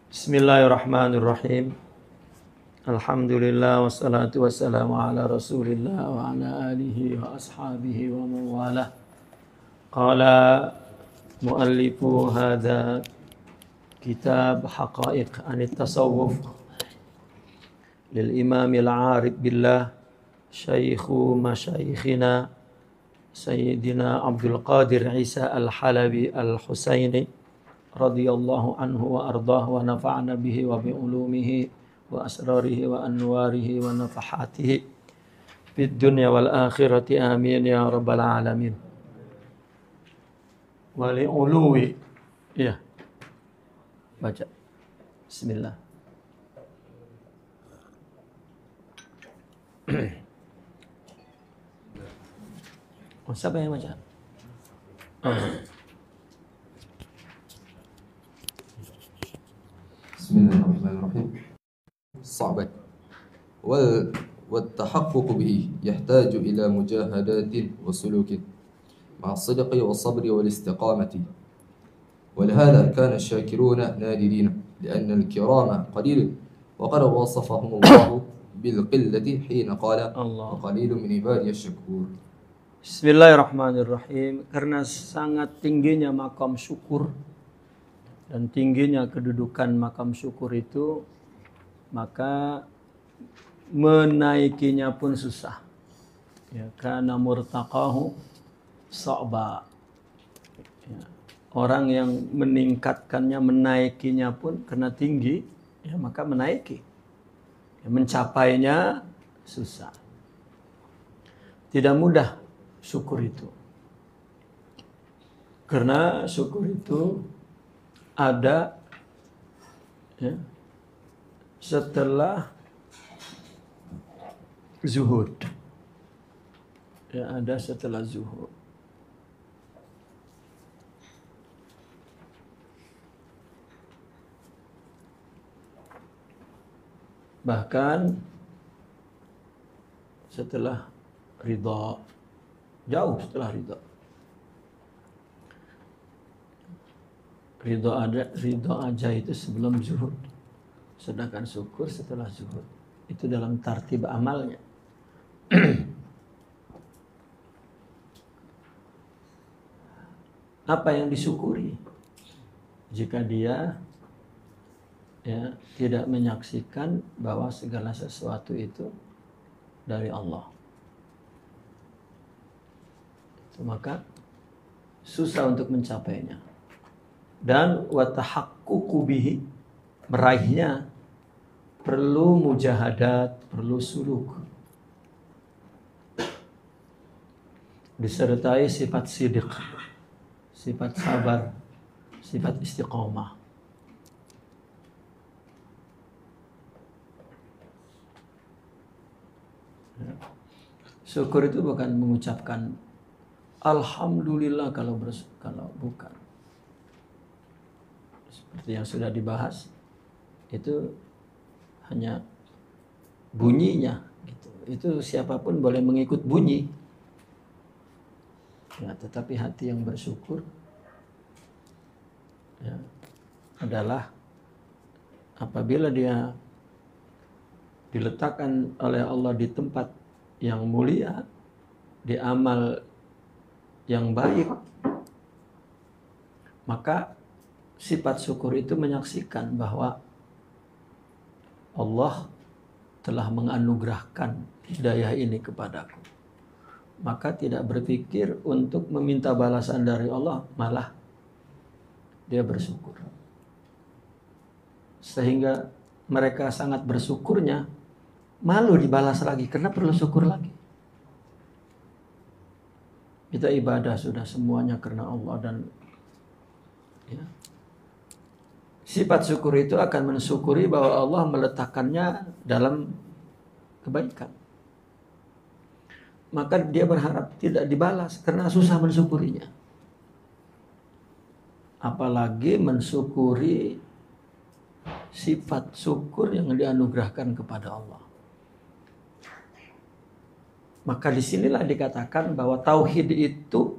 Bismillahirrahmanirrahim. Alhamdulillah wassalatu wassalamu ala Rasulillah wa ala alihi wa ashabihi wa mawalah. Qala muallifu hadha kitab haqa'iq anit tasawuf lil imam al-arif billah syaikhu masyayikhina Sayyidina Abdul Qadir Isa al-Halabi al-Husaini radhiyallahu anhu wa ardah wa nafa'na bihi wa bi ulumihi wa asrarihi wa anwarihi wa nafahatihi fid dunya wal akhirati amin ya rabbal alamin. Wa li uluwi ya baca bismillah. Siapa yang baca? Bismillahirrahmanirrahim. Sahabat. والتحقق به يحتاج إلى مجاهدات وسلوك مع الصدق والصبر والاستقامة ولهذا كان الشاكرون نادرين لأن الكرام قليل وقد وصفهم الله بالقلة حين قال وقليل من عبادي الشكور. Bismillahirrahmanirrahim. Karena sangat tingginya makam syukur dan tingginya kedudukan makam syukur itu, maka menaikinya pun susah. Ya, karena murtaqahu sa'ba. Ya, orang yang meningkatkannya, menaikinya pun karena tinggi, ya maka menaiki. Ya, mencapainya susah. Tidak mudah syukur itu. Karena syukur itu ada ya, setelah zuhud. Ya, ada setelah zuhud. Bahkan setelah ridha, jauh setelah ridha. Ridho aja itu sebelum zuhud. Sedangkan syukur setelah zuhud. Itu dalam tartib amalnya. Apa yang disyukuri? Jika dia ya, tidak menyaksikan bahwa segala sesuatu itu dari Allah. Itu maka susah untuk mencapainya. Dan watahaqququ bihi, meraihnya perlu mujahadat, perlu suluk, disertai sifat sidiq, sifat sabar, sifat istiqomah. Syukur itu bukan mengucapkan alhamdulillah kalau bukan. Seperti yang sudah dibahas, itu hanya bunyinya gitu. Itu siapapun boleh mengikut bunyi. Ya, tetapi hati yang bersyukur ya, adalah apabila dia diletakkan oleh Allah di tempat yang mulia, di amal yang baik, maka sifat syukur itu menyaksikan bahwa Allah telah menganugerahkan hidayah ini kepadaku. Maka tidak berpikir untuk meminta balasan dari Allah, malah dia bersyukur. Sehingga mereka sangat bersyukurnya, malu dibalas lagi, karena perlu syukur lagi. Kita ibadah sudah semuanya karena Allah dan ya, sifat syukur itu akan mensyukuri bahwa Allah meletakkannya dalam kebaikan. Maka dia berharap tidak dibalas karena susah mensyukurinya. Apalagi mensyukuri sifat syukur yang dianugerahkan kepada Allah. Maka disinilah dikatakan bahwa tauhid itu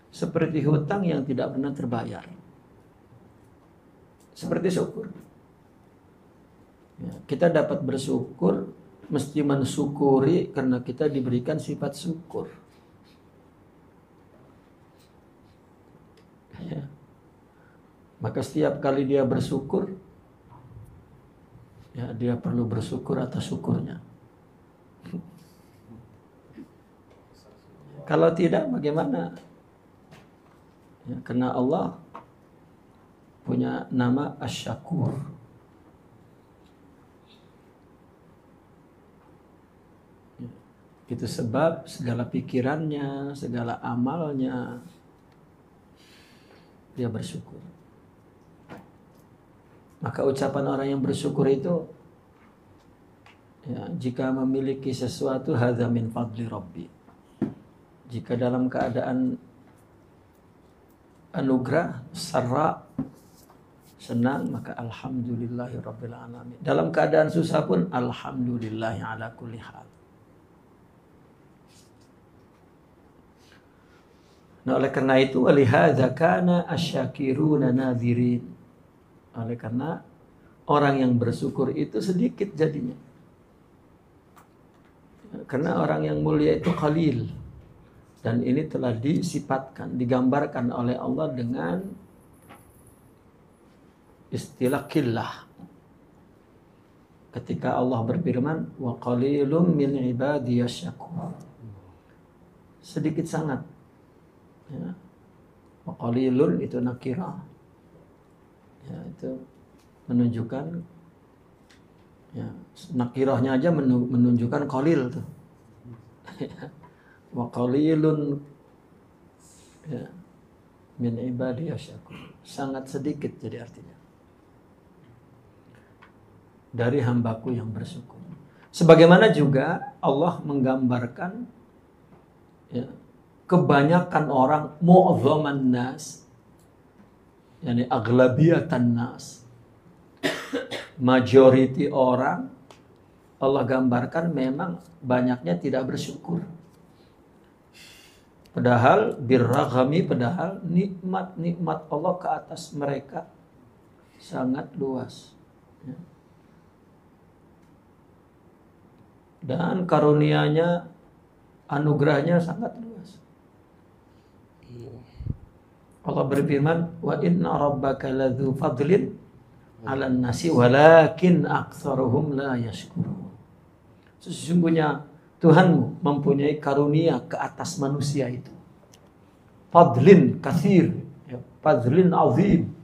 seperti hutang yang tidak pernah terbayar. Seperti syukur. Ya, kita dapat bersyukur, mesti mensyukuri karena kita diberikan sifat syukur. Ya. Maka setiap kali dia bersyukur, ya dia perlu bersyukur atas syukurnya. Kalau tidak, bagaimana? Ya, karena Allah punya nama Asy-Syakur. Ya, itu sebab segala pikirannya, segala amalnya, dia bersyukur. Maka ucapan orang yang bersyukur itu, ya, jika memiliki sesuatu, hadza min fadli rabbi. Jika dalam keadaan anugerah, sarra, senang, maka alhamdulillahirabbil alamin. Dalam keadaan susah pun alhamdulillahi ala kulli hal. Nah, oleh karena itu, walihadza kana asyakiruna nadhirin. Oleh karena orang yang bersyukur itu sedikit jadinya. Karena orang yang mulia itu qalil. Dan ini telah disifatkan, digambarkan oleh Allah dengan istilah qillah. Ketika Allah berfirman, wa qalilum min ibadiyasy syakur. Sedikit sangat. Ya. Wa qalilun itu nakirah. Ya, itu menunjukkan, ya, nakirahnya aja menunjukkan qalil tuh. Wa qalilun, ya, min ibadiyasy syakur. Sangat sedikit jadi artinya. Dari hambaku yang bersyukur. Sebagaimana juga Allah menggambarkan, ya, kebanyakan orang, mu'dhaman nas, yakni aghlabiyatan nas, majority orang, Allah gambarkan memang banyaknya tidak bersyukur. Padahal birraghami, padahal nikmat Allah ke atas mereka sangat luas. Ya. Dan karunia-Nya, anugerahnya sangat luas. Allah berfirman, wa inna rabbaka ladzu fadlin 'alan nasi walakin aktsaruhum la yashkurun. Sesungguhnya Tuhanmu mempunyai karunia ke atas manusia itu. Fadlin katsir, ya, fadlin azim.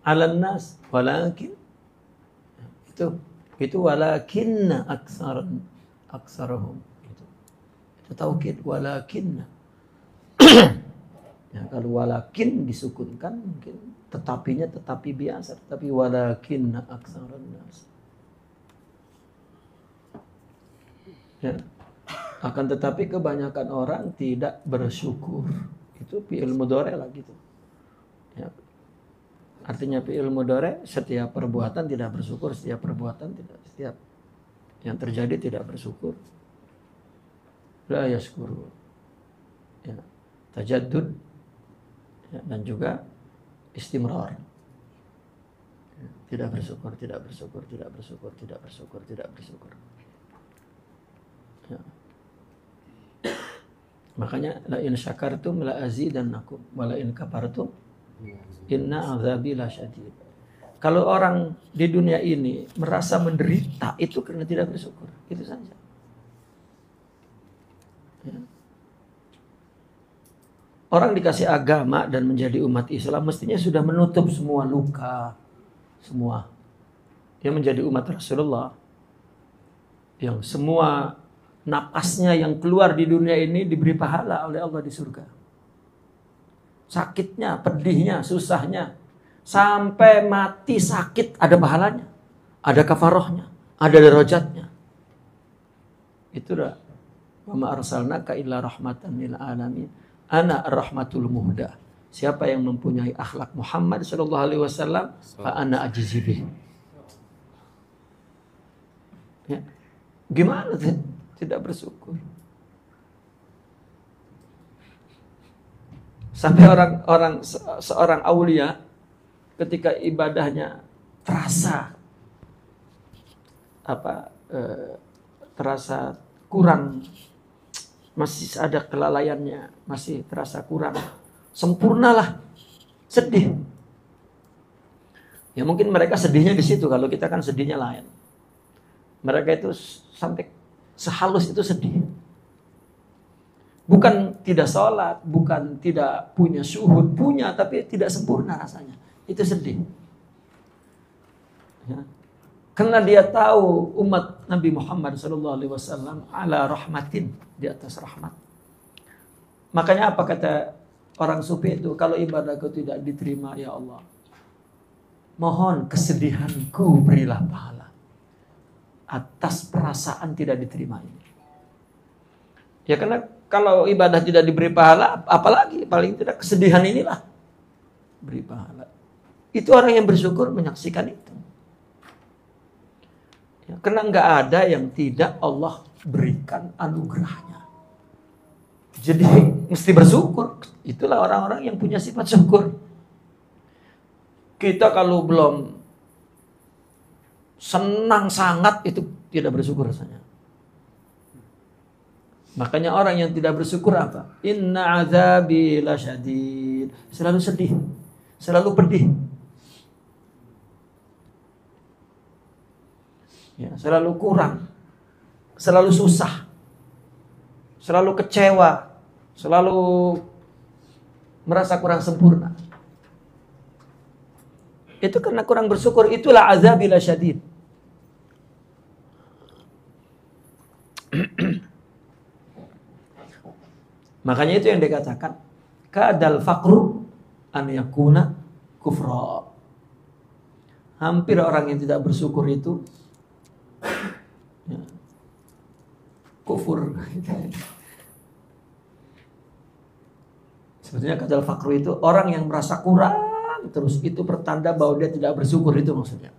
'Alan nas walakin, itu walakinna aktsaruhum. Itu taukid walakinna. Ya, kalau walakin disukunkan mungkin tetapinya tetapi biasa, tetapi walakinna aktsarun nas. Ya. Akan tetapi kebanyakan orang tidak bersyukur. Itu fi'il mudhari lagi tuh. Ya. Artinya fi'il mudhari, setiap perbuatan tidak bersyukur, setiap perbuatan tidak, setiap yang terjadi tidak bersyukur. La yashkuru. Ya. Tajaddud, ya, dan juga istimrar. Ya. Tidak bersyukur, tidak bersyukur, tidak bersyukur, tidak bersyukur, tidak bersyukur. Ya. Makanya la in syakartum la azidannakum wa la in kafartum inna azabi lasyadid. Kalau orang di dunia ini merasa menderita, itu karena tidak bersyukur. Itu saja. Ya. Orang dikasih agama dan menjadi umat Islam mestinya sudah menutup semua luka, semua. Dia menjadi umat Rasulullah yang semua napasnya yang keluar di dunia ini diberi pahala oleh Allah di surga. Sakitnya, pedihnya, susahnya, sampai mati sakit ada pahalanya, ada kafarohnya, ada derajatnya. Itulah wa ma arsalnaka illa rahmatan lil alamin. Ana ar-rahmatul muhda. Siapa yang mempunyai akhlak Muhammad sallallahu alaihi wasallam, fa ana ajizi bih. Ya. Gimana tidak bersyukur? Sampai seorang aulia ketika ibadahnya terasa terasa kurang, masih ada kelalaiannya, masih terasa kurang sempurnalah, sedih. Ya mungkin mereka sedihnya di situ, kalau kita kan sedihnya lain. Mereka itu sampai sehalus itu sedih. Bukan tidak sholat, bukan tidak punya syuhud, punya tapi tidak sempurna rasanya. Itu sedih. Ya. Karena dia tahu umat Nabi Muhammad SAW ala rahmatin, di atas rahmat. Makanya apa kata orang sufi itu, kalau ibadahku tidak diterima ya Allah, mohon kesedihanku berilah pahala atas perasaan tidak diterima ini. Ya karena kalau ibadah tidak diberi pahala, apalagi paling tidak kesedihan inilah beri pahala. Itu orang yang bersyukur menyaksikan itu. Ya, karena nggak ada yang tidak Allah berikan anugerahnya. Jadi mesti bersyukur. Itulah orang-orang yang punya sifat syukur. Kita kalau belum senang sangat itu tidak bersyukur rasanya. Makanya orang yang tidak bersyukur apa? Inna azabi lasyadid. Selalu sedih, selalu pedih. Ya, selalu kurang, selalu susah, selalu kecewa, selalu merasa kurang sempurna. Itu karena kurang bersyukur. Itulah azabi lasyadid. Makanya itu yang dikatakan kadal faqru an yakuna kufra. Hampir orang yang tidak bersyukur itu ya, kufur. Sebetulnya kadal faqru itu orang yang merasa kurang terus, itu pertanda bahwa dia tidak bersyukur, itu maksudnya.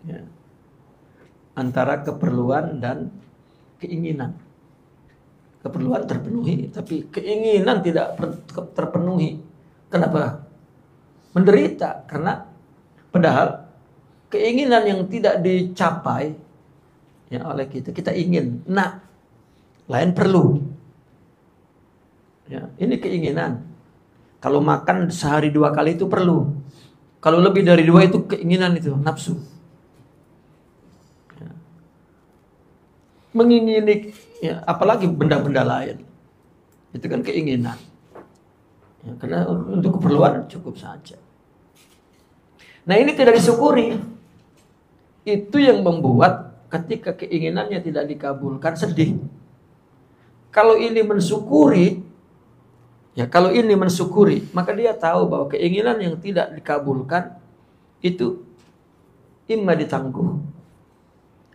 Ya. Antara keperluan dan keinginan. Keperluan terpenuhi, tapi keinginan tidak terpenuhi. Kenapa? Menderita. Karena padahal keinginan yang tidak dicapai ya oleh kita ingin. Nah, lain perlu. Ya, ini keinginan. Kalau makan sehari 2 kali itu perlu. Kalau lebih dari 2 itu keinginan, itu nafsu. Ya. Mengingini, ya, apalagi benda-benda lain. Itu kan keinginan. Ya, karena untuk keperluan cukup saja. Nah ini tidak disyukuri. Itu yang membuat ketika keinginannya tidak dikabulkan sedih. Kalau ini mensyukuri, ya kalau ini mensyukuri, maka dia tahu bahwa keinginan yang tidak dikabulkan itu imma ditangguh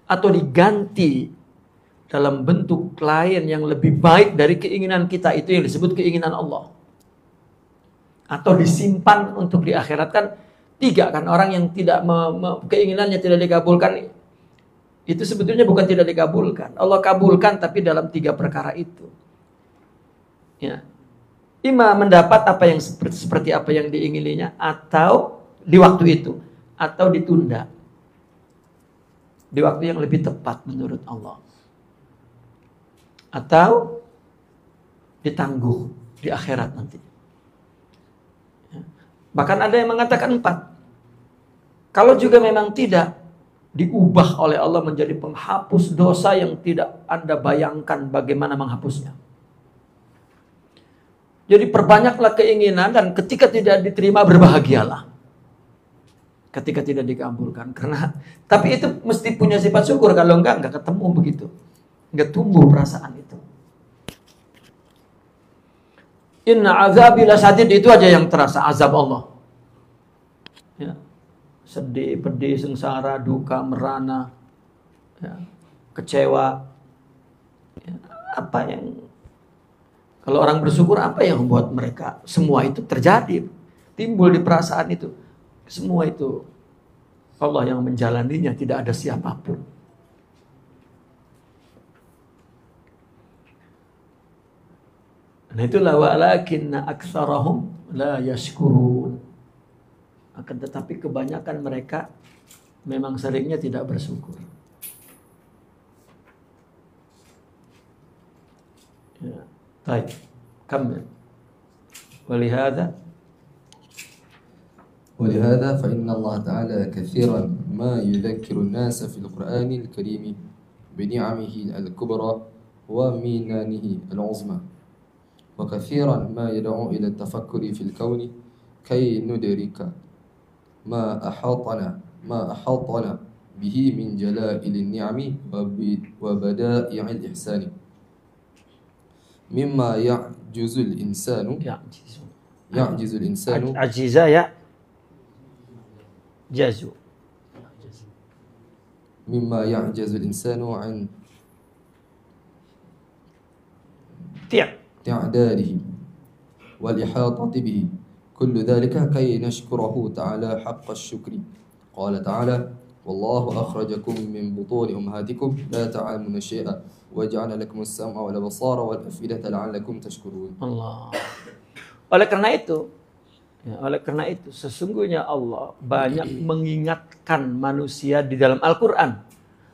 atau diganti dalam bentuk lain yang lebih baik dari keinginan kita, itu yang disebut keinginan Allah. Atau disimpan untuk di akhirat. Kan 3 kan orang yang tidak keinginannya tidak dikabulkan, itu sebetulnya bukan tidak dikabulkan. Allah kabulkan tapi dalam 3 perkara itu. Ya. Ima mendapat apa yang seperti apa yang diingininya, atau di waktu itu, atau ditunda di waktu yang lebih tepat menurut Allah, atau ditangguh di akhirat nanti. Bahkan ada yang mengatakan 4. Kalau juga memang tidak, diubah oleh Allah menjadi penghapus dosa yang tidak Anda bayangkan bagaimana menghapusnya. Jadi perbanyaklah keinginan, dan ketika tidak diterima berbahagialah. Ketika tidak dikabulkan. Karena tapi itu mesti punya sifat syukur. Kalau enggak ketemu begitu. Enggak tumbuh perasaan itu. Inna azabi lasyadid, itu aja yang terasa azab Allah. Ya. Sedih, pedih, sengsara, duka, merana, ya. Kecewa. Ya. Apa yang kalau orang bersyukur, apa yang membuat mereka semua itu terjadi, timbul di perasaan itu? Semua itu Allah yang menjalaninya, tidak ada siapapun. Nah itulah walakinna aktsarahum la yashkurun. Akan tetapi kebanyakan mereka memang seringnya tidak bersyukur. Ya. Baik. Kamil. ولهذا فإن الله تعالى كثيرا ما يذكر الناس في القرآن الكريم بنعمه الكبرى ومنانه العظمى وكثيرا ما يدعو إلى التفكر في الكون كي ندرك ما أحاطنا به من جلائل النعم وبدائع الإحسان مما يعجز الإنسان عجيزة يا جازو مما يعجز الإنسان عن تعداده والإحاطة به كل ذلك كي نشكره تعالى حق الشكر قال تعالى والله أخرجكم من بطون أمهاتكم لا تعلمون شيئا وجعل لكم السمع والأبصار والأفئدة لعلكم تشكرون. Allah. Oleh karena itu sesungguhnya Allah banyak mengingatkan manusia di dalam Al-Quran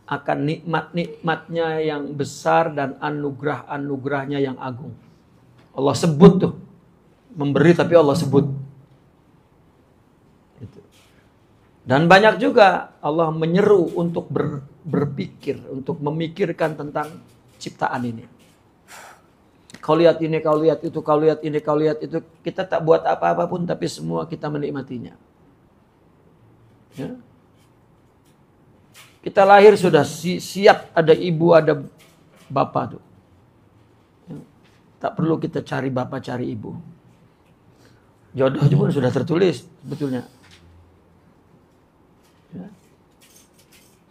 akan nikmat-nikmatnya yang besar dan anugerah-anugerahnya yang agung. Allah sebut tuh, memberi tapi Allah sebut. Dan banyak juga Allah menyeru untuk berpikir, untuk memikirkan tentang ciptaan ini. Kau lihat ini, kau lihat itu, kau lihat ini, kau lihat itu. Kita tak buat apa-apa pun, tapi semua kita menikmatinya. Ya. Kita lahir sudah siap, ada ibu, ada bapak tuh. Ya. Tak perlu kita cari bapak, cari ibu. Jodoh pun sudah tertulis, sebetulnya. Ya.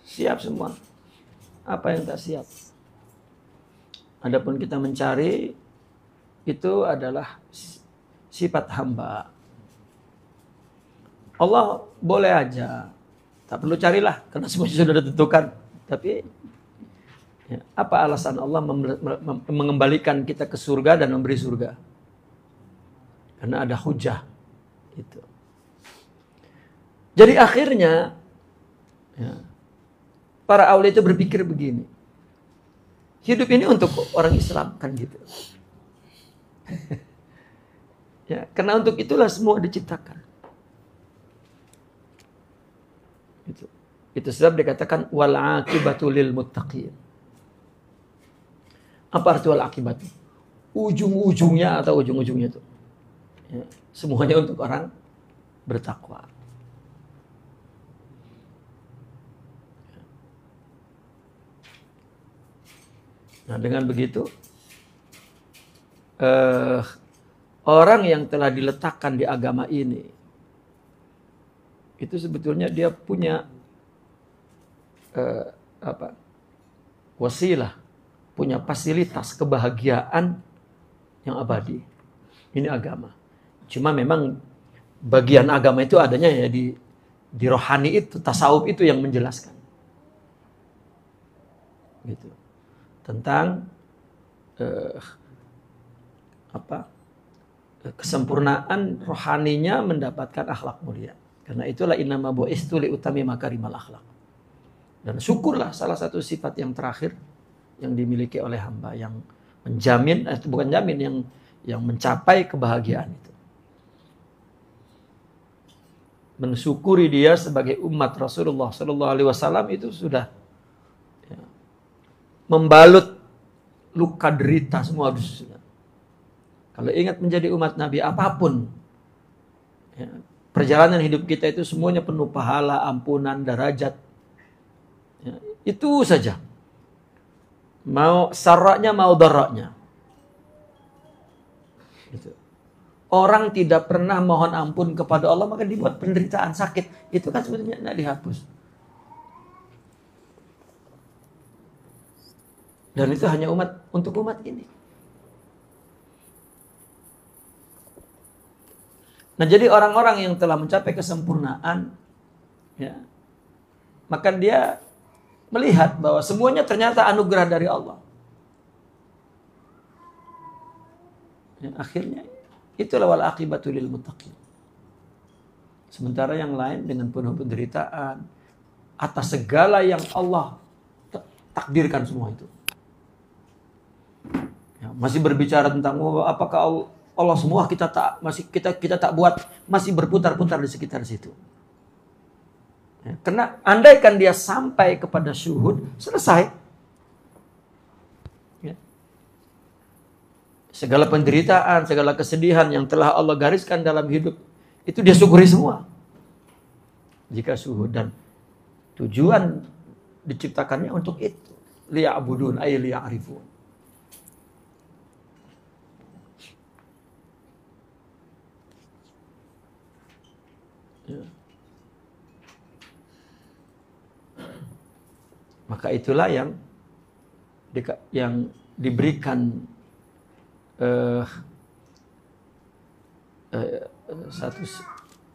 Siap semua. Apa yang tak siap? Adapun kita mencari, itu adalah sifat hamba. Allah boleh aja, tak perlu carilah, karena semuanya sudah ditentukan. Tapi ya, apa alasan Allah mengembalikan kita ke surga dan memberi surga? Karena ada hujah. Itu. Jadi akhirnya, ya, para aulia itu berpikir begini. Hidup ini untuk orang Islam, kan gitu. Ya, karena untuk itulah semua diciptakan. Itu sebab dikatakan wal aqibatu lil muttaqin. Apa arti wal aqibatu? Ujung-ujungnya atau ujung-ujungnya itu. Ya, semuanya untuk orang bertakwa. Nah, dengan begitu orang yang telah diletakkan di agama ini itu sebetulnya dia punya wasilah, punya fasilitas kebahagiaan yang abadi. Ini agama. Cuma memang bagian agama itu adanya ya di rohani itu, tasawuf itu yang menjelaskan. Gitu. Tentang kesempurnaan rohaninya mendapatkan akhlak mulia. Karena itulah innama bu'istu liutami makarimal akhlak. Dan syukurlah salah satu sifat yang terakhir yang dimiliki oleh hamba yang menjamin, bukan jamin, yang mencapai kebahagiaan itu. Mensyukuri dia sebagai umat Rasulullah Sallallahu Alaihi Wasallam itu sudah ya, membalut luka derita semua sudah. Kalau ingat menjadi umat Nabi apapun, ya, perjalanan hidup kita itu semuanya penuh pahala, ampunan, derajat. Ya, itu saja. Mau saraknya, mau daraknya. Gitu. Orang tidak pernah mohon ampun kepada Allah, maka dibuat penderitaan sakit. Itu kan sebetulnya tidak dihapus. Dan itu hanya untuk umat ini. Nah, jadi orang-orang yang telah mencapai kesempurnaan, ya, maka dia melihat bahwa semuanya ternyata anugerah dari Allah. Ya, akhirnya itulah wal aqibatu lil muttaqin. Sementara yang lain dengan penuh penderitaan atas segala yang Allah takdirkan semua itu. Ya, masih berbicara tentang apakah Allah semua kita tak buat, masih berputar-putar di sekitar situ. Ya, karena andaikan dia sampai kepada syuhud, selesai. Ya. Segala penderitaan, segala kesedihan yang telah Allah gariskan dalam hidup, itu dia syukuri semua. Jika syuhud, dan tujuan diciptakannya untuk itu. Liya'budun ay liya'rifun. Ya. Maka itulah yang diberikan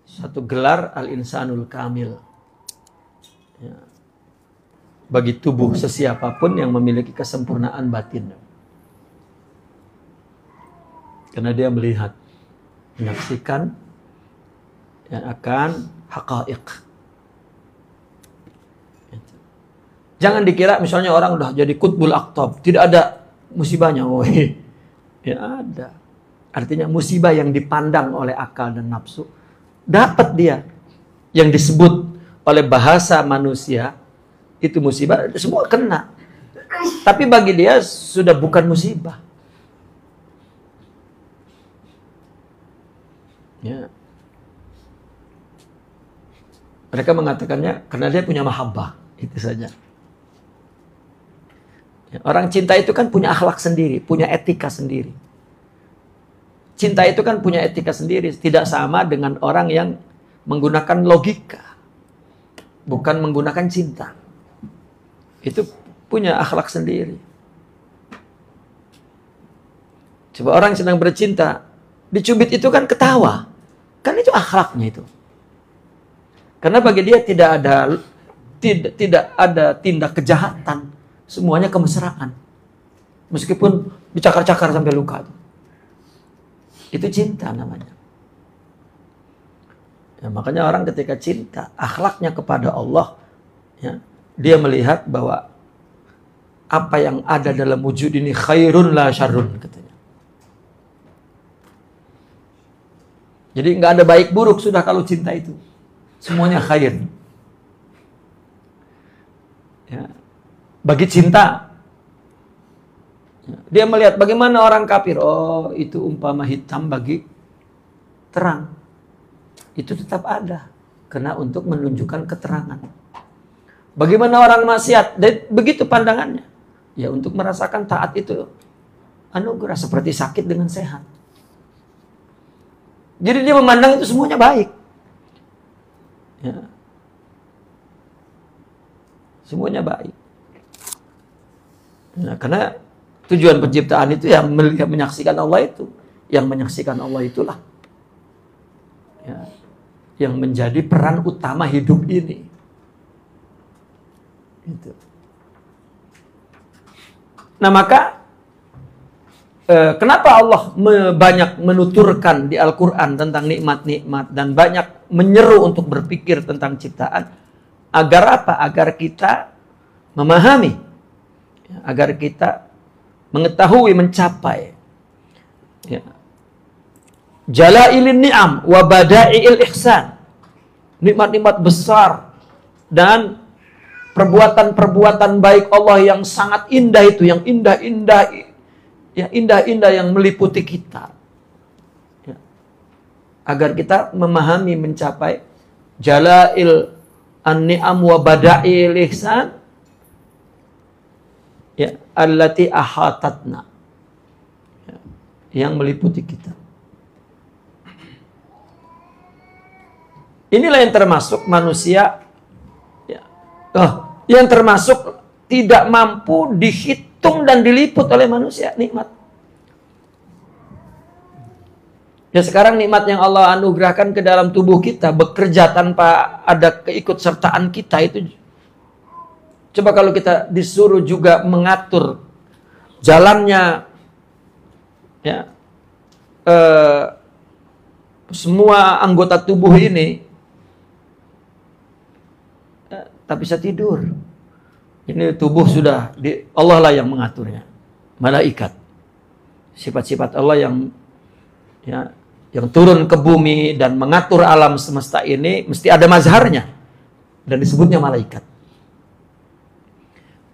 satu gelar al-insanul kamil. Ya. Bagi tubuh sesiapapun yang memiliki kesempurnaan batin. Karena dia melihat, menyaksikan yang akan haqaiq. Jangan dikira misalnya orang udah jadi qutbul aqtab, tidak ada musibahnya. Oh, ya ada. Artinya musibah yang dipandang oleh akal dan nafsu, dapat dia. Yang disebut oleh bahasa manusia, itu musibah, semua kena. Tapi bagi dia sudah bukan musibah. Ya. Mereka mengatakannya karena dia punya mahabbah, itu saja. Orang cinta itu kan punya akhlak sendiri, punya etika sendiri. Cinta itu kan punya etika sendiri, tidak sama dengan orang yang menggunakan logika, bukan menggunakan cinta. Itu punya akhlak sendiri. Coba orang sedang bercinta, dicubit itu kan ketawa, kan itu akhlaknya itu. Karena bagi dia tidak ada tindak kejahatan. Semuanya kemesraan. Meskipun dicakar-cakar sampai luka. Itu cinta namanya. Ya, makanya orang ketika cinta, akhlaknya kepada Allah, ya, dia melihat bahwa apa yang ada dalam wujud ini khairun la syarrun, katanya. Jadi nggak ada baik buruk sudah kalau cinta itu. Semuanya khair. Ya. Bagi cinta, dia melihat bagaimana orang kafir. Oh, itu umpama hitam bagi terang. Itu tetap ada. Karena untuk menunjukkan keterangan. Bagaimana orang maksiat. Begitu pandangannya. Ya, untuk merasakan taat itu anugerah, seperti sakit dengan sehat. Jadi dia memandang itu semuanya baik. Ya. Semuanya baik. Nah, karena tujuan penciptaan itu yang menyaksikan Allah itu. Yang menyaksikan Allah itulah. Ya, yang menjadi peran utama hidup ini. Gitu. Nah, maka kenapa Allah banyak menuturkan di Al-Quran tentang nikmat-nikmat dan banyak menyeru untuk berpikir tentang ciptaan? Agar apa? Agar kita memahami. Agar kita mengetahui, mencapai ya, jalailin ni'am wa bada'iil ihsan, nikmat-nikmat besar dan perbuatan-perbuatan baik Allah yang sangat indah itu, yang indah-indah, ya, indah-indah yang meliputi kita ya. Agar kita memahami, mencapai jalail an-ni'am wa bada'iil ihsan, ya, allati ahatatna, ya, yang meliputi kita. Inilah yang termasuk manusia, ya, yang termasuk tidak mampu dihitung dan diliput oleh manusia nikmat. Ya, sekarang nikmat yang Allah anugerahkan ke dalam tubuh kita bekerja tanpa ada keikutsertaan kita itu. Coba kalau kita disuruh juga mengatur jalannya, ya, semua anggota tubuh ini tak bisa tidur. Ini tubuh sudah Allah lah yang mengaturnya. Malaikat. Sifat-sifat Allah yang turun ke bumi dan mengatur alam semesta ini mesti ada mazharnya. Dan disebutnya malaikat.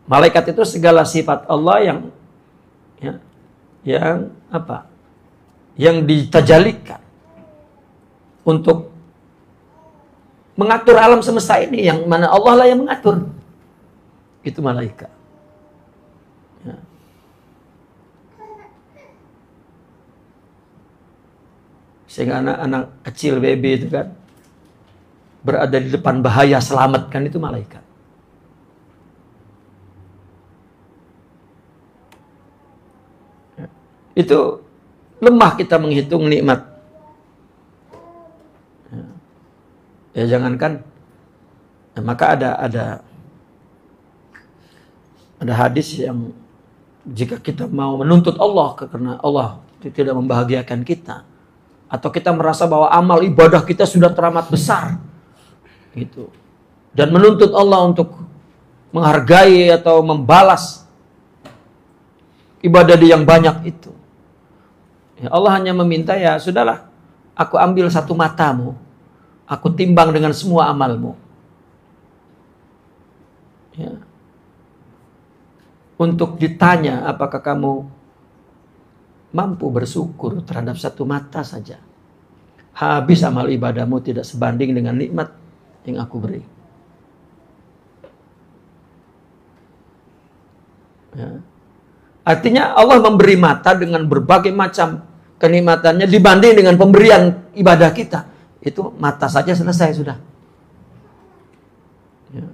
Malaikat itu segala sifat Allah yang ditajalikan untuk mengatur alam semesta ini, yang mana Allah lah yang mengatur. Itu malaikat. Ya. Sehingga anak-anak kecil, baby itu kan berada di depan bahaya, selamatkan, itu malaikat. Ya. Itu lemah kita menghitung nikmat. Ya jangankan, maka ada hadis yang jika kita mau menuntut Allah karena Allah tidak membahagiakan kita, atau kita merasa bahwa amal ibadah kita sudah teramat besar gitu, dan menuntut Allah untuk menghargai atau membalas ibadah yang banyak itu, ya Allah hanya meminta, ya sudahlah, aku ambil satu matamu, aku timbang dengan semua amalmu, ya, untuk ditanya apakah kamu mampu bersyukur terhadap satu mata saja. Habis amal ibadahmu tidak sebanding dengan nikmat yang aku beri. Ya. Artinya Allah memberi mata dengan berbagai macam kenikmatannya dibanding dengan pemberian ibadah kita. Itu mata saja selesai sudah. Ya.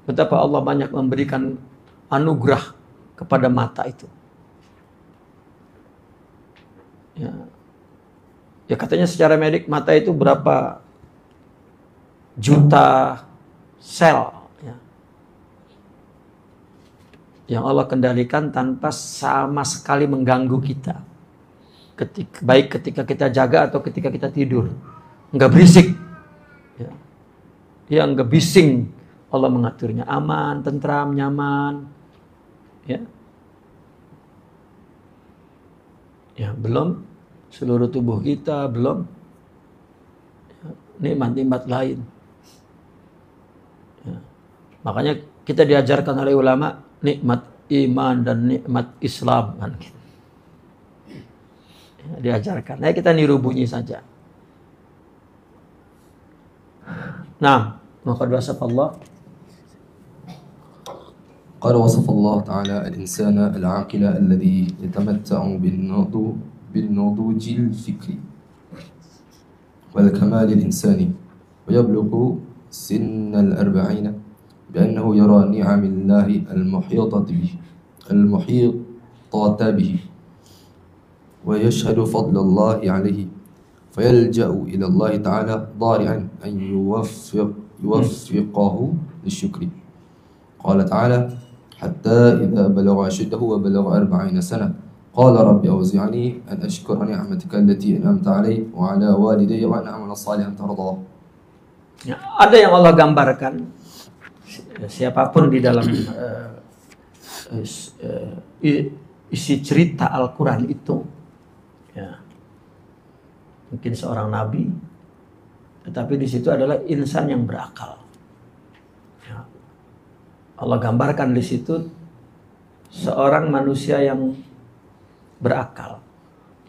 Betapa Allah banyak memberikan anugerah kepada mata itu. Ya katanya secara medik mata itu berapa juta sel ya, yang Allah kendalikan tanpa sama sekali mengganggu kita. Baik ketika kita jaga atau ketika kita tidur, nggak berisik, ya nggak bising. Allah mengaturnya aman, tentram, nyaman. Ya belum seluruh tubuh kita, belum nikmat-nikmat lain. Ya. Makanya kita diajarkan oleh ulama nikmat iman dan nikmat Islam kan. Ya, diajarkan. Nah, kita niru bunyi saja. Nah, maka wasaf Allah. قال وصف الله تعالى الإنسان العاقل الذي يتمتع بالنضوج الفكري والكمال الإنساني ويبلغ سن 40 بأنه يرى نعم الله المحيطة به ويشهد فضل الله عليه فيلجأ إلى الله تعالى ضارعا أن يوفقه للشكر. قال تعالى حتى إذا بلغ أشده وبلغ 40 سنة قال رب أوزعني أن أشكر نعمتك التي أنعمت علي وعلى والدي وأن أعمل صالحا ترضاه. Ya, ada yang Allah gambarkan, siapapun di dalam isi cerita Al-Quran itu, ya, mungkin seorang nabi, tetapi di situ adalah insan yang berakal. Allah gambarkan di situ seorang manusia yang berakal,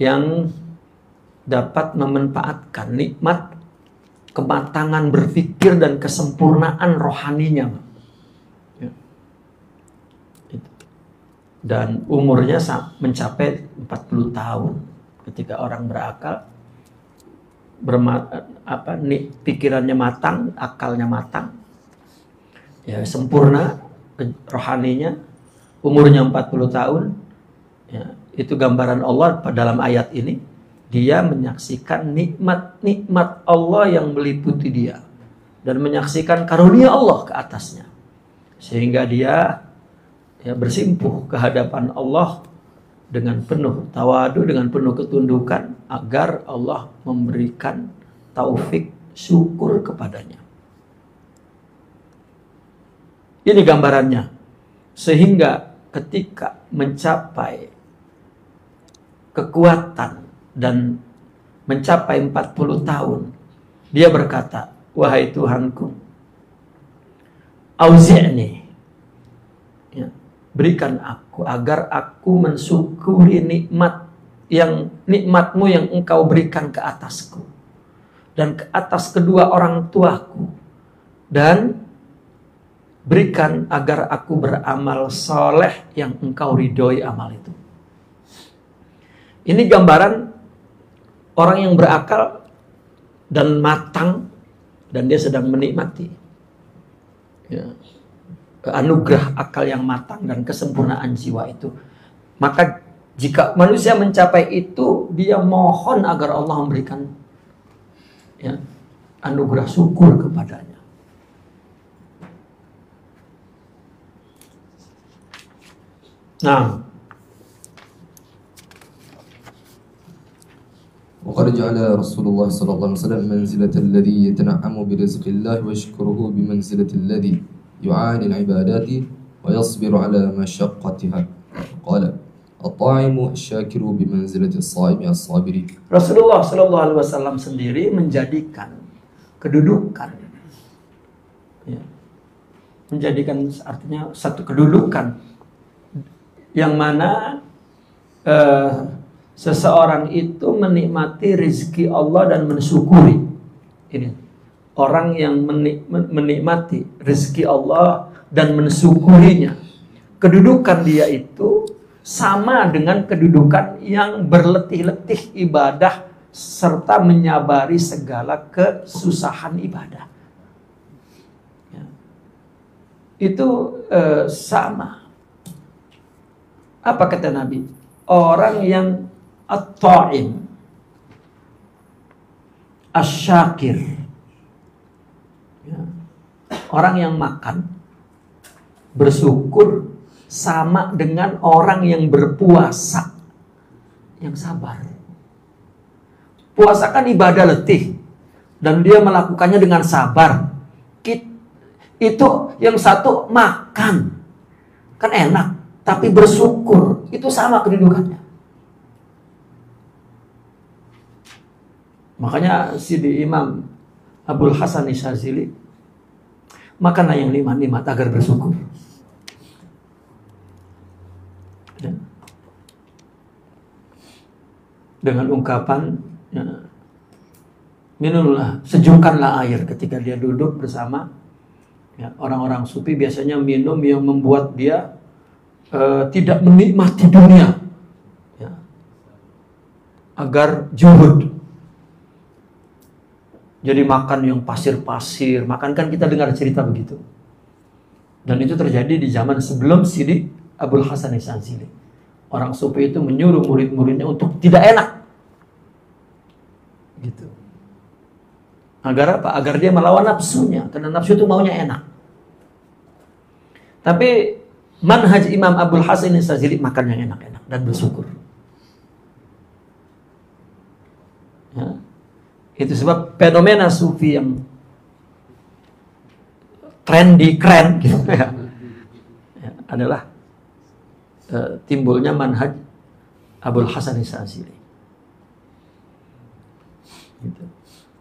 yang dapat memanfaatkan nikmat kematangan berpikir dan kesempurnaan rohaninya. Dan umurnya mencapai 40 tahun. Ketika orang berakal, pikirannya matang, akalnya matang, ya sempurna rohaninya, umurnya 40 tahun, ya, itu gambaran Allah dalam ayat ini. Dia menyaksikan nikmat-nikmat Allah yang meliputi dia dan menyaksikan karunia Allah ke atasnya, sehingga dia bersimpuh ke hadapan Allah dengan penuh tawadu, dengan penuh ketundukan, agar Allah memberikan taufik syukur kepadanya. Ini gambarannya. Sehingga ketika mencapai kekuatan dan mencapai 40 tahun, dia berkata, wahai Tuhanku, auzi'ni, ya, berikan aku agar aku mensyukuri nikmatmu yang engkau berikan ke atasku dan ke atas kedua orang tuaku, dan berikan agar aku beramal soleh yang engkau ridhoi amal itu. Ini gambaran orang yang berakal dan matang, dan dia sedang menikmati, ya, anugerah akal yang matang dan kesempurnaan jiwa itu. Maka jika manusia mencapai itu, dia mohon agar Allah memberikan, ya, anugerah syukur kepadanya. Nah, وقد جعل رسول الله صلى الله عليه وسلم منزلة الذي يتنعم برزق الله ويشكره بمنزلة الذي يعاني العبادات ويصبر على مشقتها. قال الطاعم الشاكر بمنزلة الصائم الصابر. Rasulullah Shallallahu Alaihi Wasallam sendiri menjadikan kedudukan, ya, menjadikan artinya satu kedudukan yang mana seseorang itu menikmati rezeki Allah dan mensyukuri. Ini orang yang menikmati rezeki Allah dan mensyukurinya, kedudukan dia itu sama dengan kedudukan yang berletih-letih ibadah serta menyabari segala kesusahan ibadah. Ya. Itu sama. Apa kata Nabi? Orang yang at-ta'im, asyakir, ya, orang yang makan, bersyukur, sama dengan orang yang berpuasa, yang sabar. Puasa kan ibadah letih, dan dia melakukannya dengan sabar. Itu yang satu makan, kan enak, tapi bersyukur, itu sama kedudukannya. Makanya Sidi Imam Abul Hasan Isyazili, makanlah yang nikmat-nikmat agar bersyukur. Dengan ungkapan, ya, minumlah, sejukkanlah air ketika dia duduk bersama, ya, orang-orang sufi biasanya minum yang membuat dia tidak menikmati dunia, ya, agar zuhud. Jadi makan yang pasir-pasir, makan, kan kita dengar cerita begitu. Dan itu terjadi di zaman sebelum Sidi Abul Hasan Isyazili. Orang sufi itu menyuruh murid-muridnya untuk tidak enak, gitu. Agar apa? Agar dia melawan nafsunya, karena nafsu itu maunya enak. Tapi manhaj Imam Abul Hasan Isyazili makan yang enak-enak dan bersyukur. Ya. Itu sebab fenomena sufi yang trendy, keren, gitu, ya, adalah timbulnya manhaj Abul Hasan Isyazili. Gitu.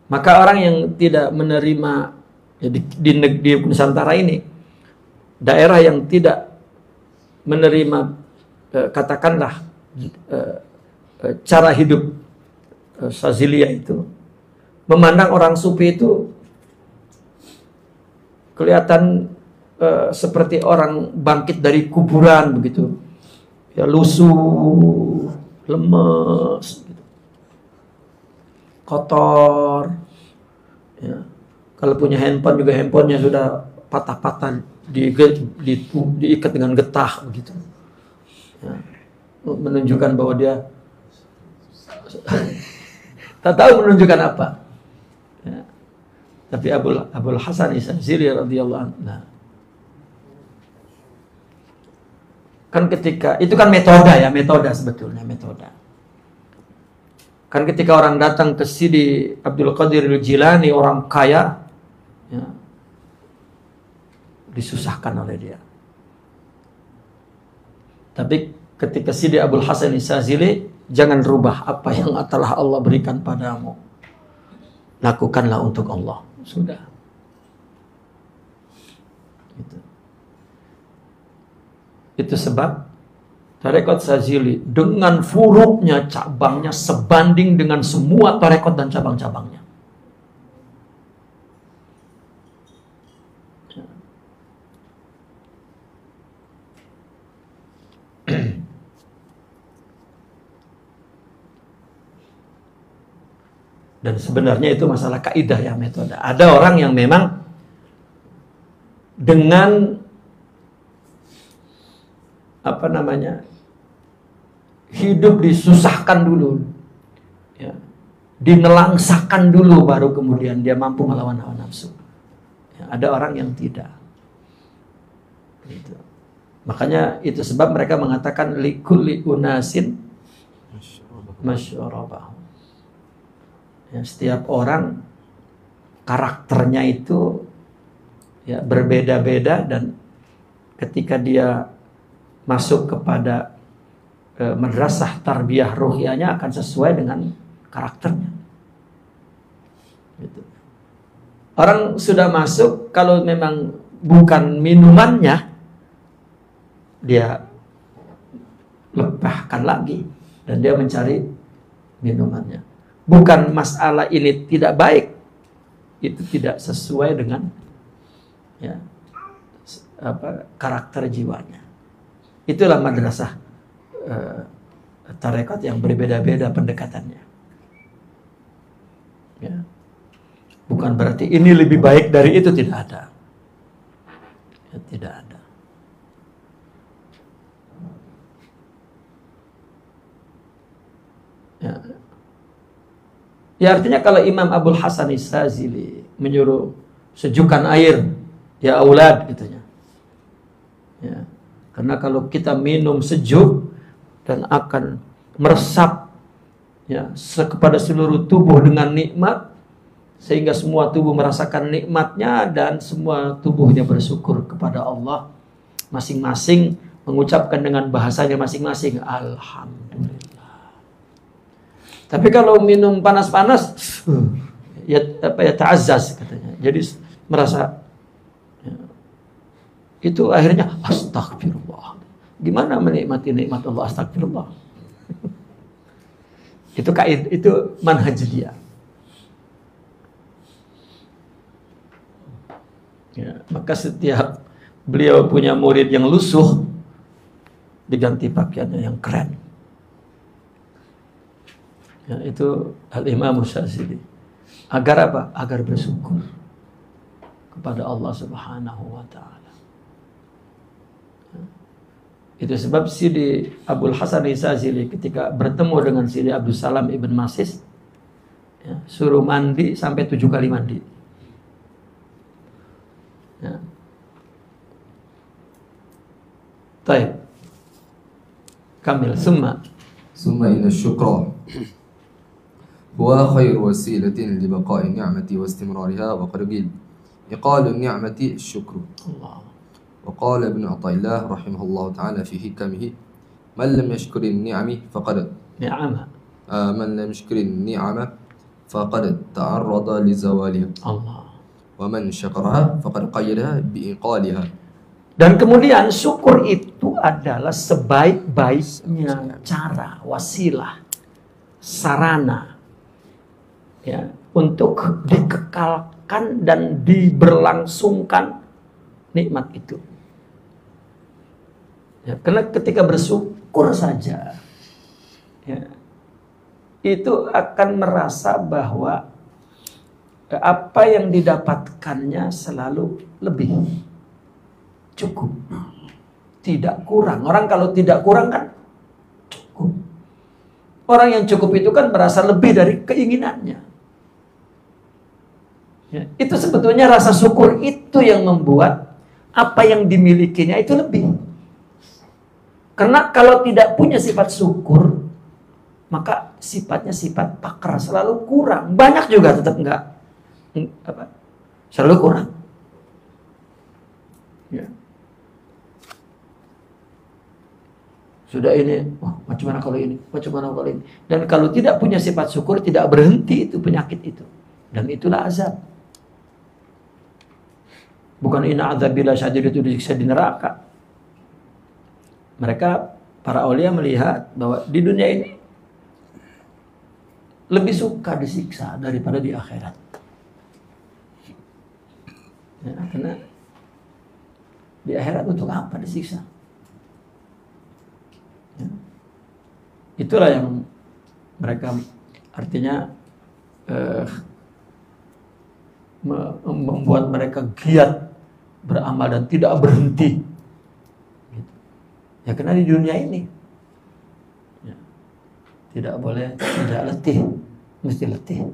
Maka orang yang tidak menerima, ya, di Nusantara ini, daerah yang tidak menerima, katakanlah, cara hidup Syaziliyah itu, memandang orang sufi itu kelihatan seperti orang bangkit dari kuburan begitu, ya, lusuh, lemes, gitu, kotor, ya. Kalau punya handphone juga handphonenya sudah patah-patah, diikat dengan getah begitu, ya, menunjukkan bahwa dia tak tahu menunjukkan apa. Ya. Tapi Abul Hasan Isyazili radhiyallahu anhu, nah, Kan ketika itu kan metode ya, metode sebetulnya metode. Kan ketika orang datang ke Sidi Abdul Qadir Al-Jilani, orang kaya, ya, disusahkan oleh dia. Tapi ketika Sidi Abdul Hasan As-Sazili, jangan rubah apa yang telah Allah berikan padamu. Lakukanlah untuk Allah. Sudah. Gitu. Itu sebab tarekat Sazili dengan furuknya, cabangnya sebanding dengan semua tarekat dan cabang-cabangnya. Dan sebenarnya itu masalah kaidah ya, metode. Ada orang yang memang dengan apa namanya, hidup disusahkan dulu, ya, dinelangsakan dulu, baru kemudian dia mampu melawan hawa nafsu. Ya, ada orang yang tidak. Gitu. Makanya itu sebab mereka mengatakan likulli unasin masyarabahu. Ya, setiap orang karakternya itu ya berbeda-beda, dan ketika dia masuk kepada madrasah tarbiyah ruhiyahnya akan sesuai dengan karakternya. Gitu. Orang sudah masuk, kalau memang bukan minumannya, dia lepahkan lagi dan dia mencari minumannya. Bukan masalah ini tidak baik, itu tidak sesuai dengan ya, karakter jiwanya. Itulah madrasah tarekat yang berbeda-beda pendekatannya. Ya. Bukan berarti ini lebih baik dari itu, tidak ada. Ya, tidak ada. Ya. Ya, artinya kalau Imam Abul Hasan As-Sazili menyuruh sejukkan air, ya aulad gitunya. Ya. Karena kalau kita minum sejuk dan akan meresap ya kepada seluruh tubuh dengan nikmat, sehingga semua tubuh merasakan nikmatnya dan semua tubuhnya bersyukur kepada Allah, masing-masing mengucapkan dengan bahasanya masing-masing alhamdulillah. Tapi kalau minum panas-panas, ya apa ya, ta'azzaz katanya. Jadi merasa ya, itu akhirnya astagfirullah. Gimana menikmati nikmat Allah astagfirullah? itu manhaj dia. Ya, maka setiap beliau punya murid yang lusuh, diganti pakaiannya yang keren. Ya, itu Al-Imam Syazili. Agar apa? Agar bersyukur kepada Allah Subhanahu wa ta'ala. Ya. Itu sebab Sidi Abul Hasan As-Sazili ketika bertemu dengan Sidi Abdul Salam Ibn Masis, ya, suruh mandi sampai 7 kali mandi. Ya. Taib. Kamil. Summa inna syukra huwa khair wasilatin li baqa'i ni'mati wa istimrariha, wa qad qila iqalu ni'mati syukru. Allah. Wa qala Ibn Athaillah rahimahullah ta'ala fi hikamihi man lam yashkuri ni'ami faqad man lam yashkuri ni'ama faqad ta'arrada li zawaliha. Allah. Wa man syakaraha faqad qayyadaha bi iqaliha. Dan kemudian syukur itu adalah sebaik-baiknya cara, wasilah, sarana ya, untuk dikekalkan dan diberlangsungkan nikmat itu. Ya, karena ketika bersyukur saja, ya, itu akan merasa bahwa apa yang didapatkannya selalu lebih, cukup, tidak kurang. Orang kalau tidak kurang kan cukup. Orang yang cukup itu kan merasa lebih dari keinginannya. Ya, itu sebetulnya rasa syukur itu yang membuat apa yang dimilikinya itu lebih. Karena kalau tidak punya sifat syukur, maka sifatnya sifat pakar, selalu kurang. Banyak juga tetap enggak, selalu kurang. Ya. Sudah ini, macam mana kalau ini, macam mana kalau ini. Dan kalau tidak punya sifat syukur, tidak berhenti itu penyakit itu. Dan itulah azab. Bukan inna azabillah syadid itu disiksa di neraka. Mereka, para aulia melihat bahwa di dunia ini lebih suka disiksa daripada di akhirat. Ya, karena di akhirat untuk apa disiksa? Ya. Itulah yang mereka artinya membuat mereka giat beramal dan tidak berhenti. Gitu. Ya karena di dunia ini ya, tidak boleh tidak letih, mesti letih.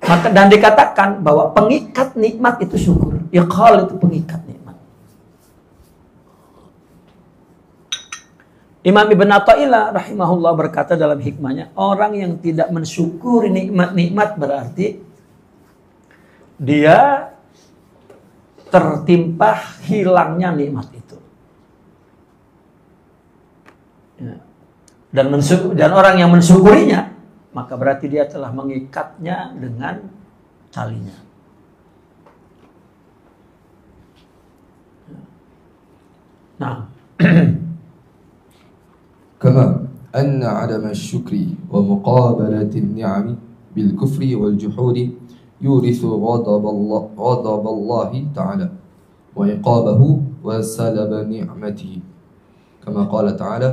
Maka dan dikatakan bahwa pengikat nikmat itu syukur. Iqal itu pengikat nikmat. Imam Ibn Athaillah rahimahullah berkata dalam hikmahnya, orang yang tidak mensyukuri nikmat-nikmat berarti dia tertimpa hilangnya nikmat itu. Ya. Dan orang yang mensyukurinya, maka berarti dia telah mengikatnya dengan talinya. Nah, كما أن عدم الشكر ومقابلة النعم بالكفر والجحود يورث غضب الله تعالى وعقابه وسلب نعمته كما قال تعالى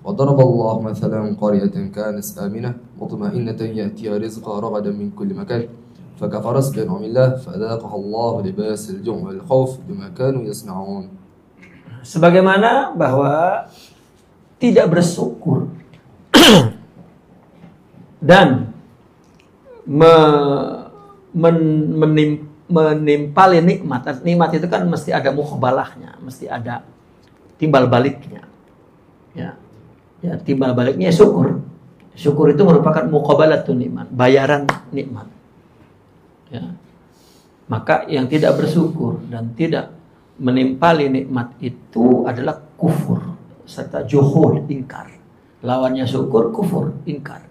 وضرب الله مثلا قرية كانت آمنة مطمئنة يأتيها رزقها رغدا من كل مكان فكفرت بأنعم الله فذاقها الله لباس الجوع والخوف بما كانوا يصنعون. Sebagaimana bahwa tidak bersyukur dan menimpali nikmat. Nikmat itu kan mesti ada muqabalahnya, mesti ada timbal baliknya. Ya, timbal baliknya syukur. Syukur itu merupakan muqabalatun nikmat, bayaran nikmat. Ya. Maka yang tidak bersyukur dan tidak menimpali nikmat itu adalah kufur serta juhud, ingkar. Lawannya syukur, kufur, ingkar.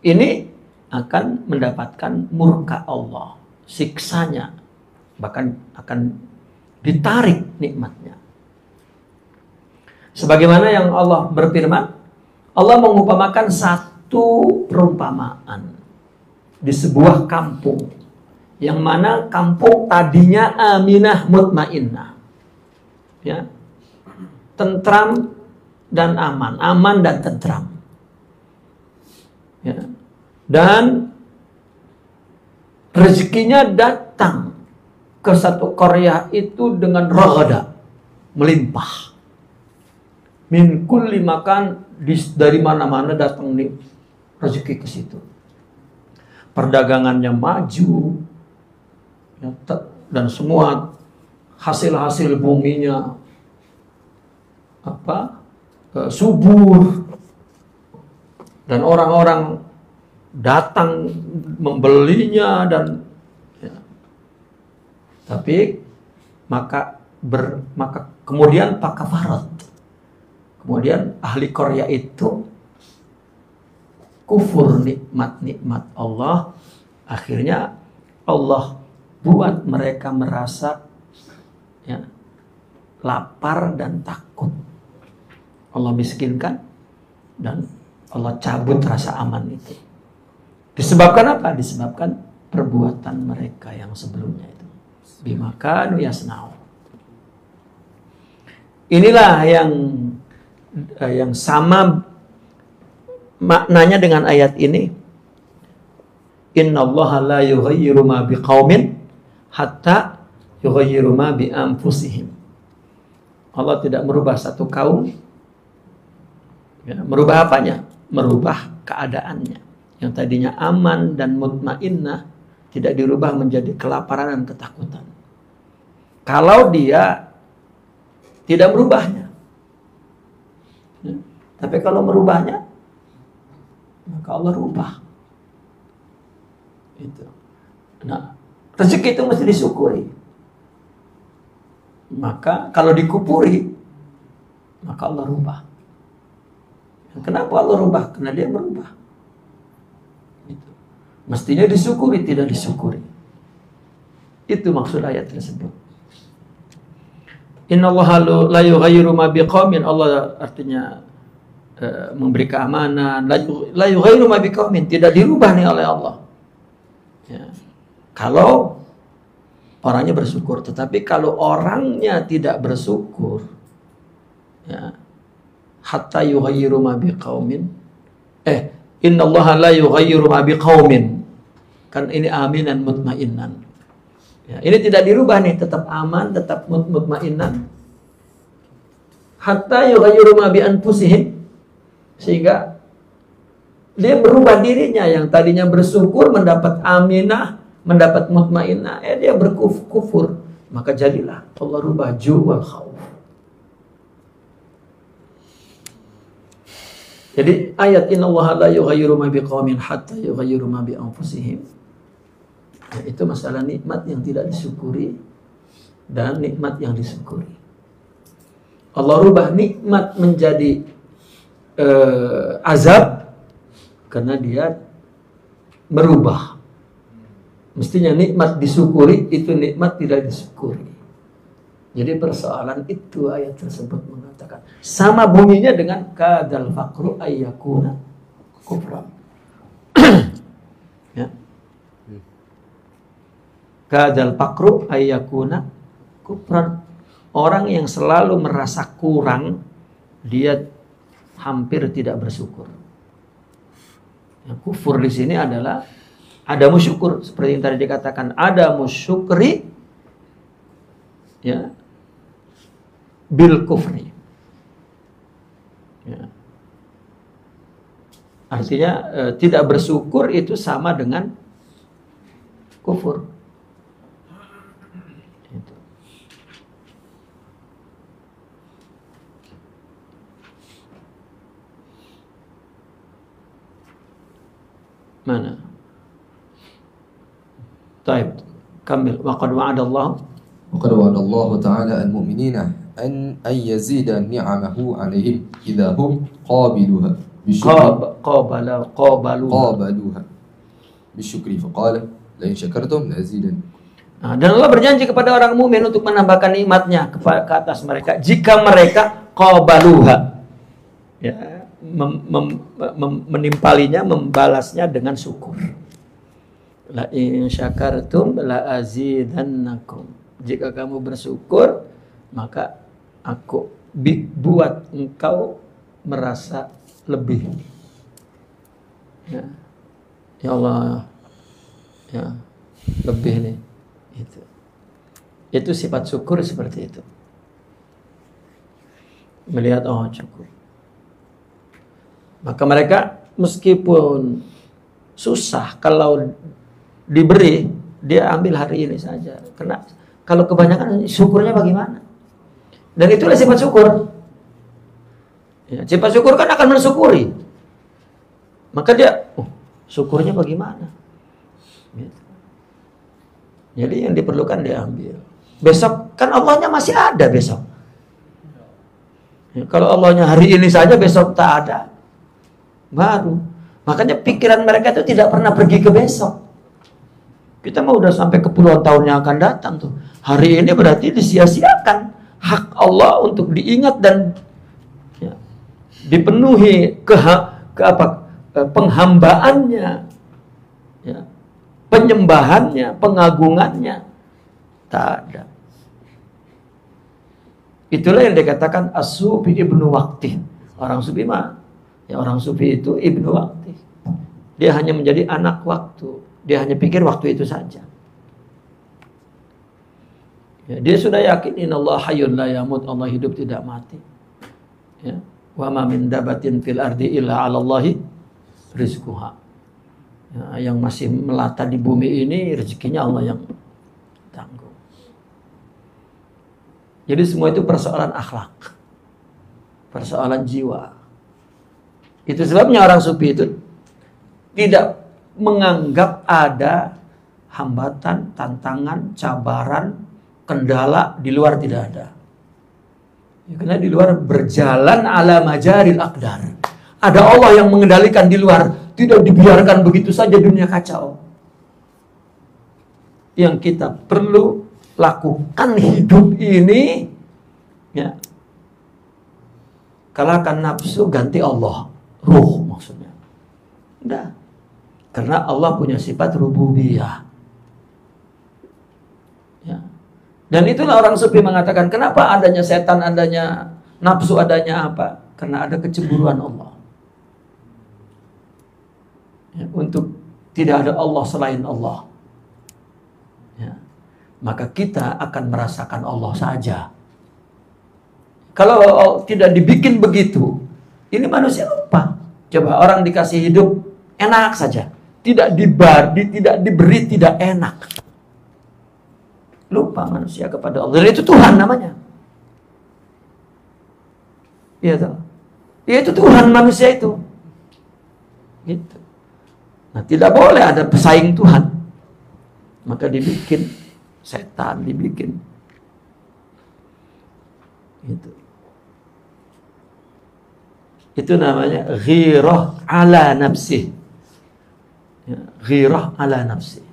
Ini akan mendapatkan murka Allah, siksanya, bahkan akan ditarik nikmatnya. Sebagaimana yang Allah berfirman, Allah mengumpamakan satu perumpamaan di sebuah kampung, yang mana kampung tadinya aminah mutmainnah, ya, tentram dan aman dan tentram, ya. Dan rezekinya datang ke satu Korea itu dengan ragada, melimpah. Min kulli makan, dari mana-mana datang nih rezeki ke situ. Perdagangannya maju, ya, dan semua hasil-hasil buminya subur, dan orang-orang datang membelinya dan ya. Tapi maka kemudian Pak Kafarat, kemudian ahli Korea itu kufur nikmat Allah. Akhirnya Allah buat mereka merasa ya, lapar dan takut. Allah miskinkan dan Allah cabut rasa aman itu. Disebabkan apa? Disebabkan perbuatan mereka yang sebelumnya itu. Bima kanu yasna'un. Inilah yang sama maknanya dengan ayat ini. Innallaha la yughayyiru ma biqaumin hatta yughayyiru ma bi anfusihim. Allah tidak merubah satu kaum. Ya, merubah apanya? Merubah keadaannya. Yang tadinya aman dan mutmainnah tidak dirubah menjadi kelaparan dan ketakutan. Kalau dia tidak merubahnya. Ya. Tapi kalau merubahnya, maka Allah rubah. Itu. Nah, rezeki itu mesti disyukuri. Maka kalau dikufuri, maka Allah rubah. Kenapa Allah rubah? Karena dia merubah. Itu. Mestinya disyukuri, tidak disyukuri. Itu maksud ayat tersebut. Innallaha la yughayyiru ma biqaumin. Allah artinya memberi keamanan. La yughayyiru ma biqaumin, tidak dirubah nih oleh Allah. Ya. Kalau orangnya bersyukur, tetapi kalau orangnya tidak bersyukur, ya, hatta yughayyiru ma biqaumin. Innallaha la yughayyiru ma biqaumin. Kan ini aminan mutmainnan. Ya, ini tidak dirubah nih, tetap aman, tetap mutmainnan. Hatta yughayyiru ma bi anfusihim, sehingga dia berubah dirinya yang tadinya bersyukur mendapat aminah, mendapat mutmainnah, dia berkufur, maka jadilah Allah rubah ju' wal khauf. Jadi ayat innallaha la yughayyiru ma biqaumin hatta yughayyiru ma bi anfusihim, itu masalah nikmat yang tidak disyukuri dan nikmat yang disyukuri. Allah rubah nikmat menjadi azab karena dia merubah. Mestinya nikmat disyukuri, itu nikmat tidak disyukuri. Jadi persoalan itu ayat tersebut mengatakan sama bunyinya dengan kadal faqru ayyakuna kufran. Ya. Kadal faqru ayyakuna kufran. Orang yang selalu merasa kurang, dia hampir tidak bersyukur. Ya, kufur di sini adalah adamu syukur, seperti yang tadi dikatakan, adamu syukri, ya, bil kufri. Ya. Artinya tidak bersyukur itu sama dengan kufur. Itu. Mana? Taib, kamil. Waqad wa'adallahu. Waqad wa'adallahu ta'ala al-mu'minina an yazida ni'amahu 'alaihim idza hum qabiluha qabaluha bisyukri faqala la in syakartum la azidannakum. Dan Allah berjanji kepada orang mukmin untuk menambahkan nikmatnya ke atas mereka jika mereka qabaluha, ya, menimpalinya, membalasnya dengan syukur. La in syakartum la azidannakum. Jika kamu bersyukur, maka aku buat engkau merasa lebih. Ya, ya Allah, ya, lebih nih. Itu sifat syukur seperti itu. Melihat, oh cukup. Maka mereka meskipun susah, kalau diberi, dia ambil hari ini saja. Karena kalau kebanyakan syukurnya bagaimana? Dan itulah sifat syukur. Ya, sifat syukur kan akan mensyukuri. Maka dia, syukurnya bagaimana? Gitu. Jadi yang diperlukan dia ambil. Besok kan Allahnya masih ada besok. Ya, kalau Allahnya hari ini saja, besok tak ada. Baru. Makanya pikiran mereka itu tidak pernah pergi ke besok. Kita mau udah sampai ke puluhan tahun yang akan datang tuh. Hari ini berarti disia-siakan hak Allah untuk diingat dan, ya, dipenuhi penghambaannya, ya, penyembahannya, pengagungannya. Tak ada. Itulah yang dikatakan as-sufi ibnu waqti. Orang sufi mah, ya, orang sufi itu ibnu waqti. Dia hanya menjadi anak waktu. Dia hanya pikir waktu itu saja. Ya, dia sudah yakin innallaha hayyun la yamut, Allah hidup tidak mati. Ya. Wa ma min dabatin fil ardi illa 'alallahi rizquha. Ya, yang masih melata di bumi ini rezekinya Allah yang tanggung. Jadi semua itu persoalan akhlak, persoalan jiwa. Itu sebabnya orang sufi itu tidak menganggap ada hambatan, tantangan, cabaran, kendala di luar, tidak ada. Ya, karena di luar berjalan ala majaril aqdar. Ada Allah yang mengendalikan di luar, tidak dibiarkan begitu saja dunia kacau. Yang kita perlu lakukan hidup ini, ya, kalahkan nafsu, ganti Allah, ruh maksudnya. Udah. Karena Allah punya sifat rububiyah. Ya. Dan itulah orang sufi mengatakan, kenapa adanya setan, adanya nafsu, adanya apa? Karena ada kecemburuan Allah. Ya, untuk tidak ada Allah selain Allah. Ya. Maka kita akan merasakan Allah saja. Kalau tidak dibikin begitu, ini manusia lupa. Coba orang dikasih hidup enak saja, tidak diberi tidak enak. Lupa manusia kepada Allah. Dan itu Tuhan namanya. Iya toh. Ya itu Tuhan manusia itu. Gitu. Nah, tidak boleh ada pesaing Tuhan. Maka dibikin setan, dibikin. Gitu. Itu namanya ghirah ala nafsih. Ya, ghirah ala nafsih.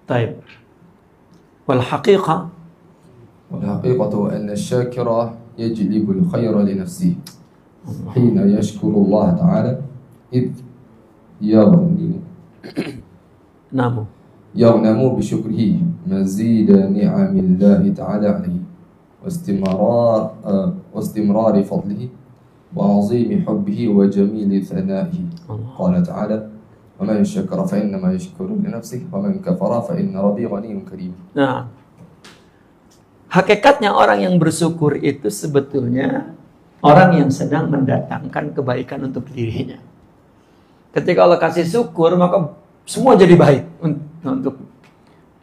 طيب والحقيقة أن الشاكر يجلب الخير لنفسه حين يشكر الله تعالى إذ يغنم بشكره مزيد نعم الله تعالى عليه واستمرار فضله وعظيم حبه وجميل ثنائه. قال تعالى ومن شكر فإنما يشكر لنفسه ومن كفر فإن ربي غني كريم. Nah, hakikatnya orang yang bersyukur itu sebetulnya orang yang sedang mendatangkan kebaikan untuk dirinya. Ketika Allah kasih syukur, maka semua jadi baik untuk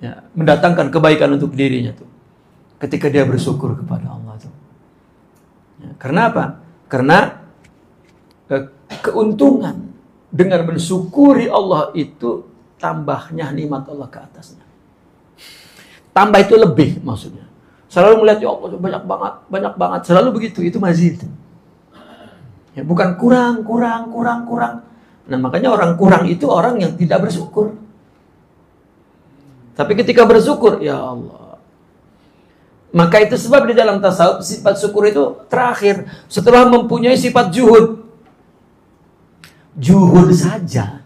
ya, mendatangkan kebaikan untuk dirinya tuh. Ketika dia bersyukur kepada Allah tuh. Ya, karena apa? Karena keuntungan dengan mensyukuri Allah itu tambahnya nikmat Allah ke atasnya. Tambah itu lebih maksudnya. Selalu melihat ya Allah banyak banget. Selalu begitu, itu mazid. Ya, bukan kurang. Nah, makanya orang kurang itu orang yang tidak bersyukur. Tapi ketika bersyukur, ya Allah. Maka itu sebab di dalam tasawuf sifat syukur itu terakhir setelah mempunyai sifat juhud. Juhud saja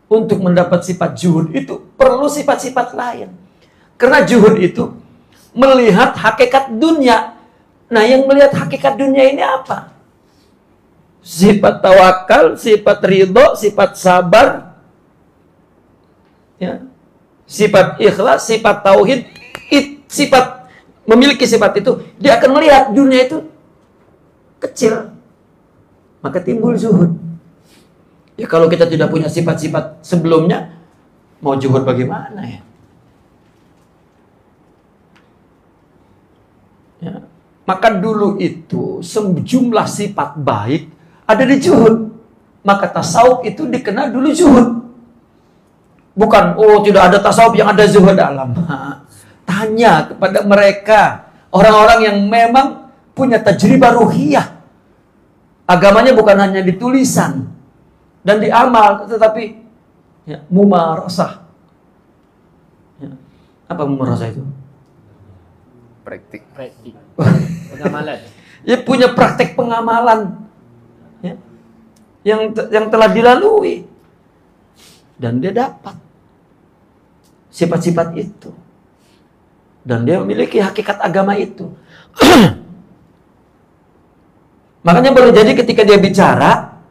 untuk mendapat sifat juhud itu perlu sifat-sifat lain. Karena juhud itu melihat hakikat dunia. Nah, yang melihat hakikat dunia ini apa? Sifat tawakal, sifat ridho, sifat sabar, ya, sifat ikhlas, sifat tauhid, sifat memiliki sifat itu, dia akan melihat dunia itu kecil. Maka timbul zuhud. Ya kalau kita tidak punya sifat-sifat sebelumnya, mau zuhud bagaimana ya? Ya. Maka dulu itu sejumlah sifat baik ada di zuhud. Maka tasawuf itu dikenal dulu zuhud. Bukan, oh tidak ada tasawuf yang ada zuhud dalam. Tanya kepada mereka, orang-orang yang memang punya tajribah ruhiyah. Agamanya bukan hanya di tulisan dan di amal, tetapi ya, mumarasah. Ya. Apa mumarasah itu? Praktik. Pengamalan. Ya punya praktek pengamalan. Ya. Yang telah dilalui. Dan dia dapat sifat-sifat itu. Dan dia memiliki hakikat agama itu. Makanya boleh jadi ketika dia bicara,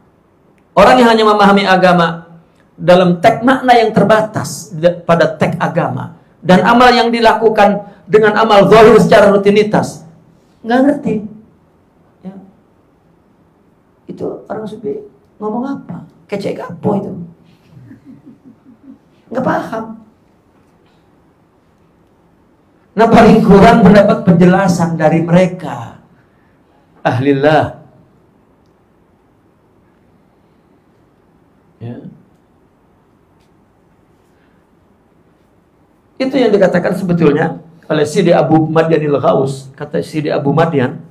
orang yang hanya memahami agama dalam teks makna yang terbatas pada teks agama, dan amal yang dilakukan dengan amal zahir secara rutinitas, nggak ngerti. Ya. Itu orang sufi ngomong apa? Kecek apa itu? Nggak paham. Nah, paling kurang mendapat penjelasan dari mereka ahlillah. Ya. Itu yang dikatakan sebetulnya oleh Sidi Abu Madyanil Ghaus. Kata Sidi Abu Madyan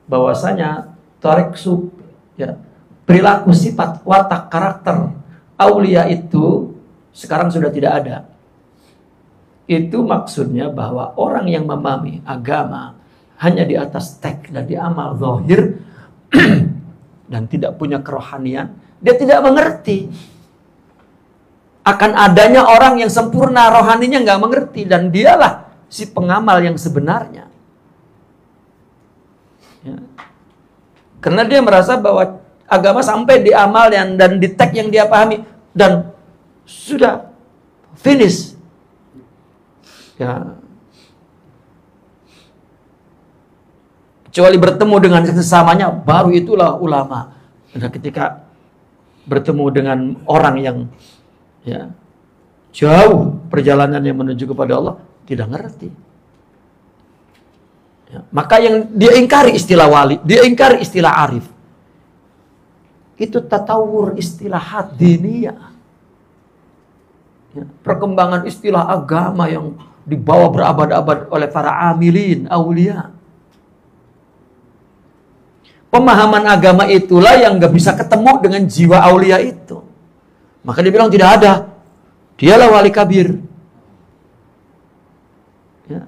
bahwasanya tarik sub, ya, perilaku, sifat, watak, karakter aulia itu sekarang sudah tidak ada. Itu maksudnya bahwa orang yang memahami agama hanya di atas teks dan di amal zahir dan tidak punya kerohanian, dia tidak mengerti akan adanya orang yang sempurna rohaninya, nggak mengerti, dan dialah si pengamal yang sebenarnya. Ya. Karena dia merasa bahwa agama sampai di amal dan di teks yang dia pahami dan sudah finish. Ya. Kecuali bertemu dengan sesamanya, baru itulah ulama. Nah, ketika bertemu dengan orang yang ya jauh perjalanannya menuju kepada Allah, tidak ngerti. Ya, maka yang dia ingkari istilah wali, dia ingkari istilah arif. Itu tatawur istilahat diniyah. Ya, perkembangan istilah agama yang dibawa berabad-abad oleh para amilin, aulia. Pemahaman agama itulah yang gak bisa ketemu dengan jiwa aulia itu. Maka dia bilang tidak ada. Dialah wali kabir. Ya.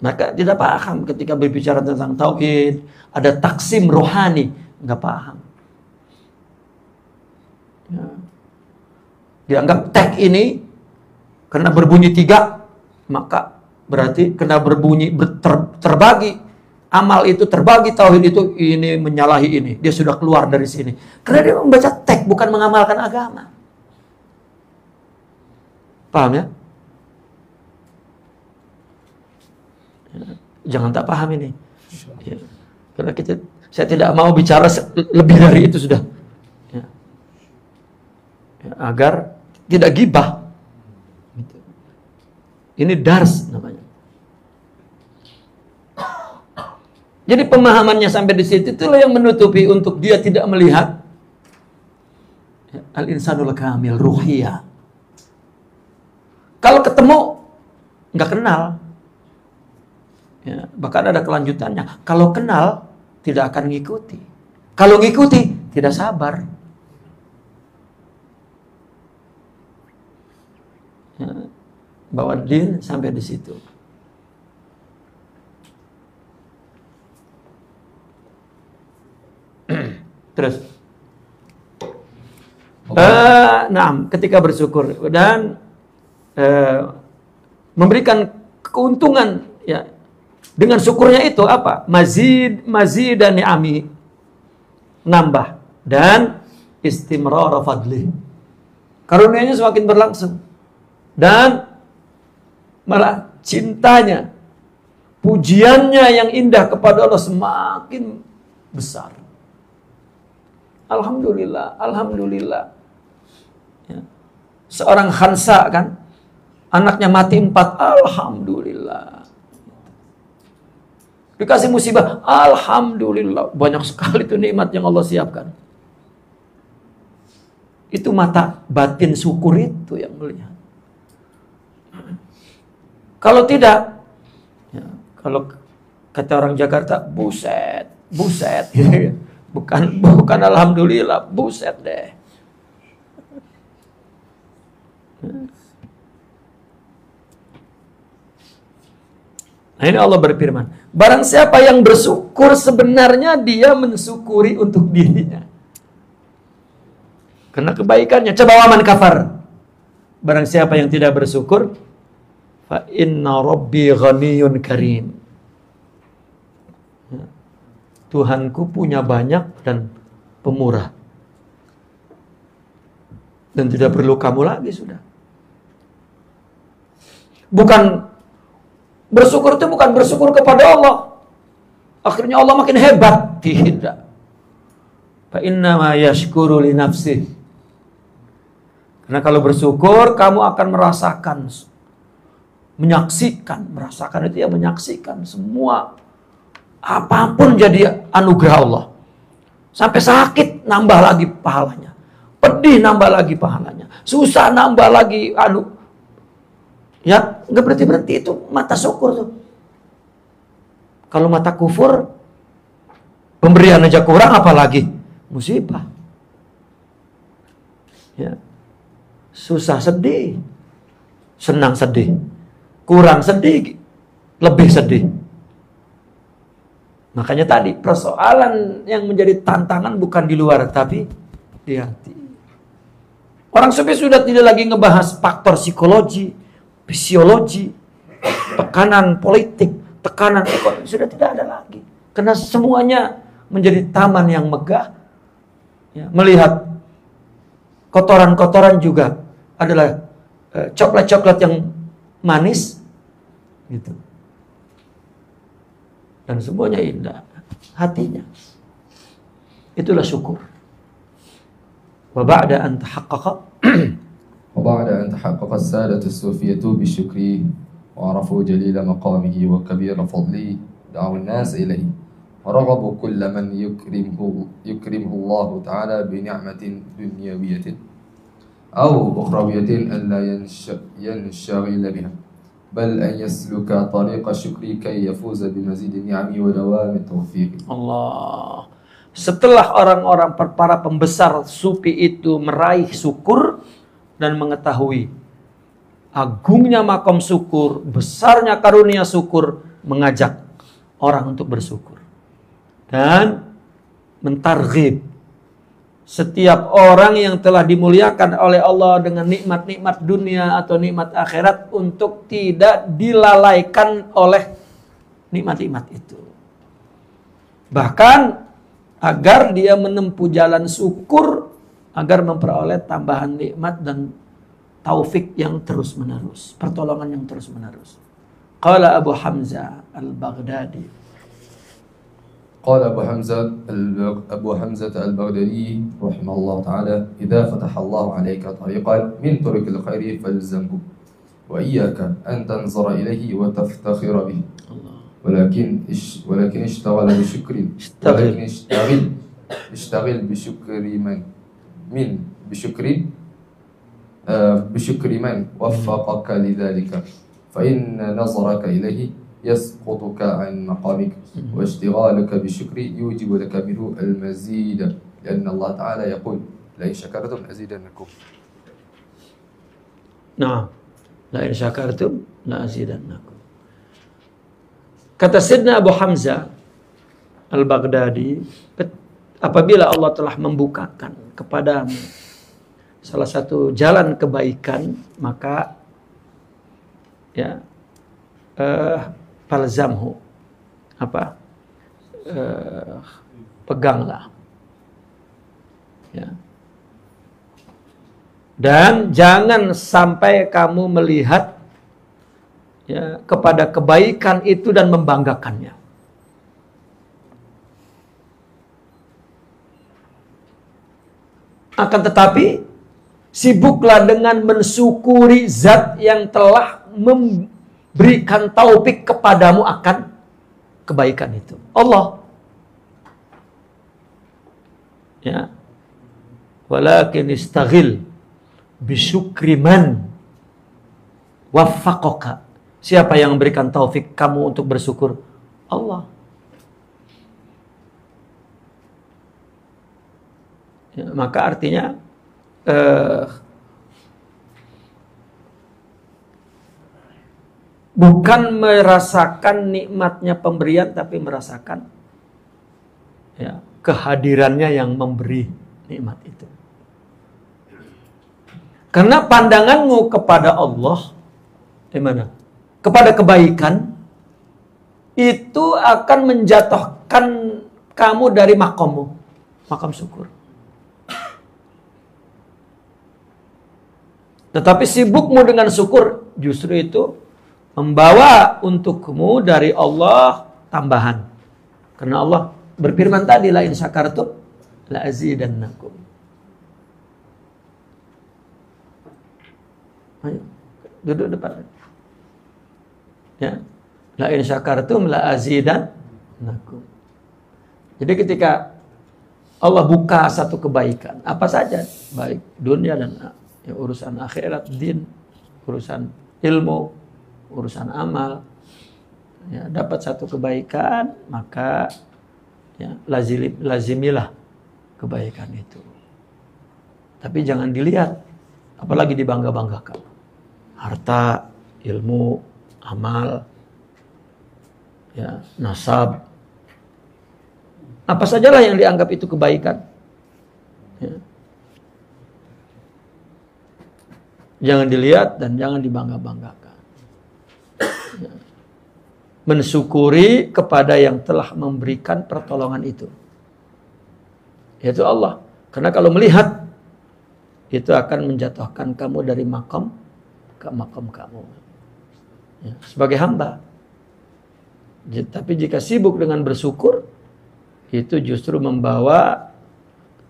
Maka tidak paham ketika berbicara tentang tauhid, ada taksim rohani, nggak paham. Ya. Dianggap teks ini karena berbunyi 3, maka berarti kena berbunyi terbagi. Amal itu terbagi, tauhid itu ini menyalahi ini. Dia sudah keluar dari sini. Karena dia membaca teks, bukan mengamalkan agama. Paham ya? Jangan tak paham ini. Ya. Karena saya tidak mau bicara lebih dari itu sudah. Ya. Ya, agar tidak gibah. Ini dars namanya. Jadi pemahamannya sampai di situ, itulah yang menutupi untuk dia tidak melihat al-insanul kamil, ruhiyah. Kalau ketemu nggak kenal, ya, bahkan ada kelanjutannya. Kalau kenal tidak akan ngikuti. Kalau ngikuti tidak sabar. Ya, bawa din sampai di situ. Terus, ketika bersyukur dan memberikan keuntungan, ya, dengan syukurnya itu apa? Mazid dan ni'ami, nambah, dan istimrar fadli, karunia-Nya semakin berlangsung, dan malah cintanya, pujiannya yang indah kepada Allah semakin besar. Alhamdulillah, alhamdulillah. Ya. Seorang khansa kan, anaknya mati 4, alhamdulillah. Dikasih musibah, alhamdulillah. Banyak sekali itu nikmat yang Allah siapkan. Itu mata batin syukur itu yang melihat. Kalau tidak, ya, kalau kata orang Jakarta, buset, buset. Bukan alhamdulillah, buset deh. Nah, ini Allah berfirman, barang siapa yang bersyukur sebenarnya dia mensyukuri untuk dirinya. Karena kebaikannya. Coba waman kafar. Barang siapa yang tidak bersyukur, fa inna rabbi ghaniyun karim. Tuhanku punya banyak dan pemurah. Dan tidak perlu kamu lagi sudah. Bukan bersyukur itu bukan bersyukur kepada Allah. Akhirnya Allah makin hebat. Tidak. Fa innama yashkuru li nafsih. Karena kalau bersyukur kamu akan merasakan, merasakan itu ya menyaksikan semua apapun jadi anugerah Allah. Sampai sakit nambah lagi pahalanya. Pedih nambah lagi pahalanya. Susah nambah lagi ya, nggak berhenti-berhenti. Itu mata syukur tuh. Kalau mata kufur, pemberian aja kurang, apalagi musibah. Ya. Susah sedih, senang sedih, kurang sedih, lebih sedih. Makanya tadi persoalan yang menjadi tantangan bukan di luar tapi di hati. Orang sufi sudah tidak lagi ngebahas faktor psikologi, fisiologi, tekanan politik, tekanan ekonomi, sudah tidak ada lagi. Karena semuanya menjadi taman yang megah. Ya, melihat kotoran-kotoran juga adalah coklat-coklat yang manis, gitu. Dan semuanya indah hatinya. Itulah syukur. Wa ba'da an tahaqqaqa وبعد أن تحقق السادة الصوفية بشكره وعرفوا جليل مقامه وكبير فضله دعوا الناس إليه ورغبوا كل من يكرمه الله تعالى بنعمة دنيوية أو أخروية أن لا ينشغل بها بل أن يسلك طريق الشكر كي يفوز بمزيد النعم ودوام التوفيق. Allah. Setelah orang-orang para pembesar sufi itu meraih syukur dan mengetahui agungnya makom syukur, besarnya karunia syukur, mengajak orang untuk bersyukur dan mentarghib setiap orang yang telah dimuliakan oleh Allah dengan nikmat-nikmat dunia atau nikmat akhirat untuk tidak dilalaikan oleh nikmat-nikmat itu. Bahkan agar dia menempuh jalan syukur agar memperoleh tambahan nikmat dan taufik yang terus-menerus, pertolongan yang terus-menerus. Qala Abu Hamzah Al-Baghdadi. قال أبو حمزة البغدادي رحمه الله تعالى إذا فتح الله عليك طريقا من طرق الخير فالزمه وإياك أن تنظر إليه وتفتخر به ولكن اشتغل بشكر اشتغل بشكر من وفقك لذلك فإن نظرك إليه يسقطك عن مقامك واشتغالك بالشكر يوجب لك منه المزيد لأن الله تعالى يقول لئن شكرتم أزيدنكم. Nah, la'in syakartum la'azidannakum. Kata Sayyidina Abu Hamzah Al-Baghdadi, apabila Allah telah membukakan kepadamu salah satu jalan kebaikan, maka ya falzamhu, peganglah, ya. Dan jangan sampai kamu melihat ya kepada kebaikan itu dan membanggakannya. Akan tetapi sibuklah dengan mensyukuri zat yang telah memberikan taufik kepadamu akan kebaikan itu. Allah. Ya. Walakin istaghil bisyukri man waffaqaka. Siapa yang memberikan taufik kamu untuk bersyukur? Allah. Ya, maka artinya bukan merasakan nikmatnya pemberian, tapi merasakan ya, kehadirannya yang memberi nikmat itu. Karena pandanganmu kepada Allah, gimana? Kepada kebaikan, itu akan menjatuhkan kamu dari makammu, makam syukur. Tetapi sibukmu dengan syukur, justru itu membawa untukmu dari Allah tambahan. Karena Allah berfirman tadi, la in syakartum la azidannakum. Ayo, duduk depan. Ya. La in syakartum la azidannakum. Jadi ketika Allah buka satu kebaikan, apa saja, baik dunia dan ya, urusan akhirat, din, urusan ilmu, urusan amal, ya, dapat satu kebaikan, maka ya, lazimilah kebaikan itu. Tapi jangan dilihat, apalagi dibangga-banggakan. Harta, ilmu, amal, ya, nasab, apa sajalah yang dianggap itu kebaikan. Ya. Jangan dilihat dan jangan dibangga-banggakan. Ya. Mensyukuri kepada yang telah memberikan pertolongan itu, yaitu Allah. Karena kalau melihat, itu akan menjatuhkan kamu dari makam ke makam kamu. Ya. Sebagai hamba. Tapi jika sibuk dengan bersyukur, itu justru membawa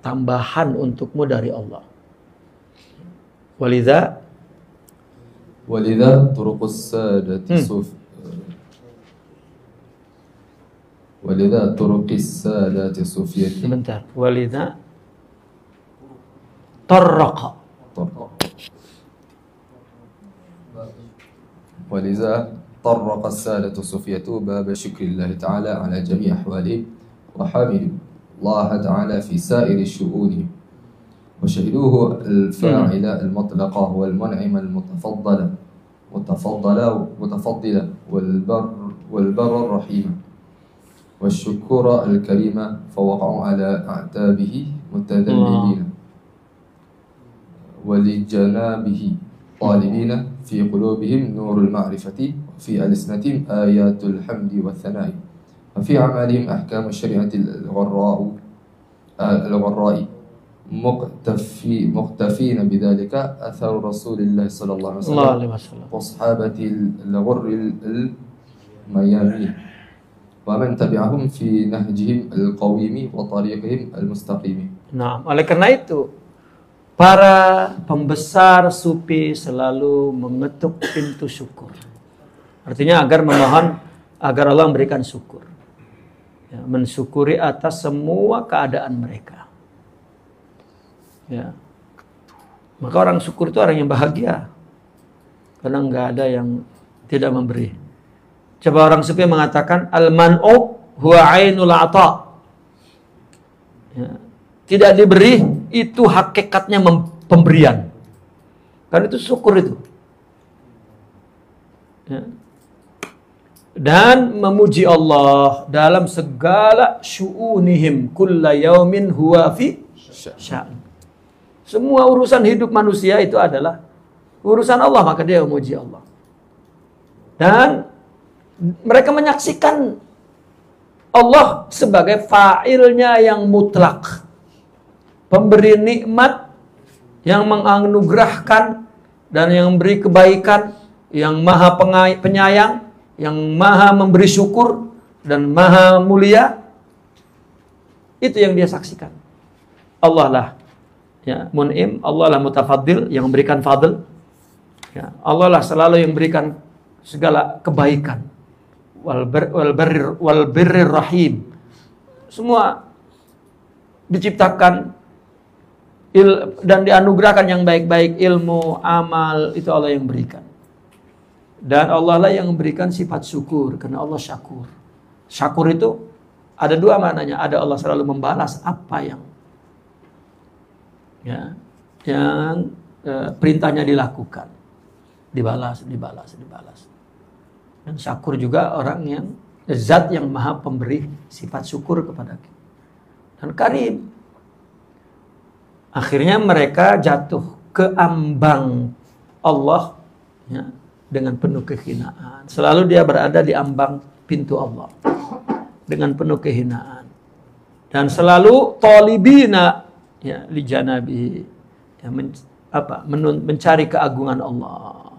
tambahan untukmu dari Allah. Walidha turuqus sadati walidha turuqis sadati sufiyati. Sebentar. Walidha tarraqa. Walidha tarraqa as-sadatu sufiyatu bab syukrillah ta'ala ala jami' ahwalihim وحمدوا الله تعالى في سائر الشؤون وشهدوه الفاعل المطلقة والمنعم المتفضلة والبر الرحيم والشكر الكريم فوقعوا على أعتابه متذللين ولجنابه طالبين في قلوبهم نور المعرفة وفي ألسنتهم آيات الحمد والثناء وفي أعمالهم أحكام الشريعة الغراء مقتفين بذلك أثر رسول الله صلى الله عليه وسلم وصحابة الغر الميامين ومن تبعهم في نهجهم القويم وطريقهم المستقيم. Nah, oleh karena itu para pembesar sufi selalu mengetuk pintu syukur. Artinya agar memohon agar Allah memberikan syukur. Ya, mensyukuri atas semua keadaan mereka. Ya. Maka orang syukur itu orang yang bahagia. Karena enggak ada yang tidak memberi. Coba orang sufi mengatakan al-man'u huwa ainul ata. Ya. Tidak diberi itu hakikatnya pemberian. Karena itu syukur itu. Ya. Dan memuji Allah dalam segala syu'unihim kulla yaumin huwa fi sya'n. Semua urusan hidup manusia itu adalah urusan Allah, maka dia memuji Allah. Dan mereka menyaksikan Allah sebagai fa'ilnya yang mutlak, pemberi nikmat, yang menganugerahkan dan yang memberi kebaikan, yang maha penyayang, yang maha memberi syukur dan maha mulia. Itu yang dia saksikan. Allah lah ya mun'im, Allah lah mutafaddil, yang memberikan fadl. Ya, Allah lah selalu yang memberikan segala kebaikan. Wal birrir rahim. Semua diciptakan dan dianugerahkan yang baik-baik, ilmu, amal, itu Allah yang berikan. Dan Allah lah yang memberikan sifat syukur, karena Allah syakur. Syakur itu ada dua maknanya. Ada Allah selalu membalas apa yang perintahnya dilakukan. Dibalas. Dan syakur juga orang yang zat yang maha pemberi sifat syukur kepada kita. Dan karim. Akhirnya mereka jatuh ke ambang Allah ya, dengan penuh kehinaan. Selalu dia berada di ambang pintu Allah dengan penuh kehinaan. Dan selalu talibina ya li janabi ya, mencari keagungan Allah.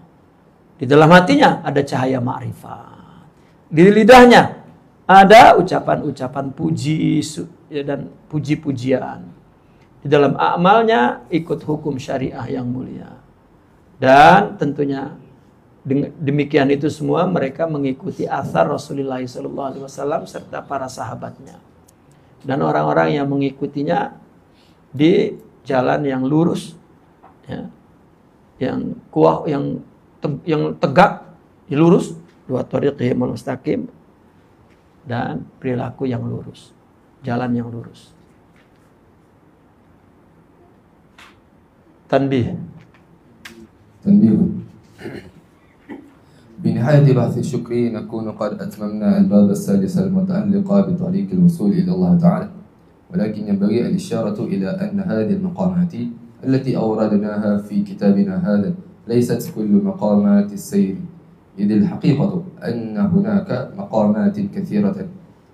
Di dalam hatinya ada cahaya ma'rifat. Di lidahnya ada ucapan-ucapan puji dan puji-pujian. Di dalam amalnya ikut hukum syariah yang mulia. Dan tentunya demikian itu semua mereka mengikuti athar Rasulullah SAW serta para sahabatnya. Dan orang-orang yang mengikutinya di jalan yang lurus, ya, yang kuah, yang tegak, lurus, dua thariqihimul mustaqim, dan perilaku yang lurus, jalan yang lurus. Tanbih. بنهاية بحث الشكر نكون قد أتممنا الباب السادس المتعلق بطريق الوصول إلى الله تعالى، ولكن ينبغي الإشارة إلى أن هذه المقامات التي أوردناها في كتابنا هذا ليست كل مقامات السير، إذ الحقيقة أن هناك مقامات كثيرة،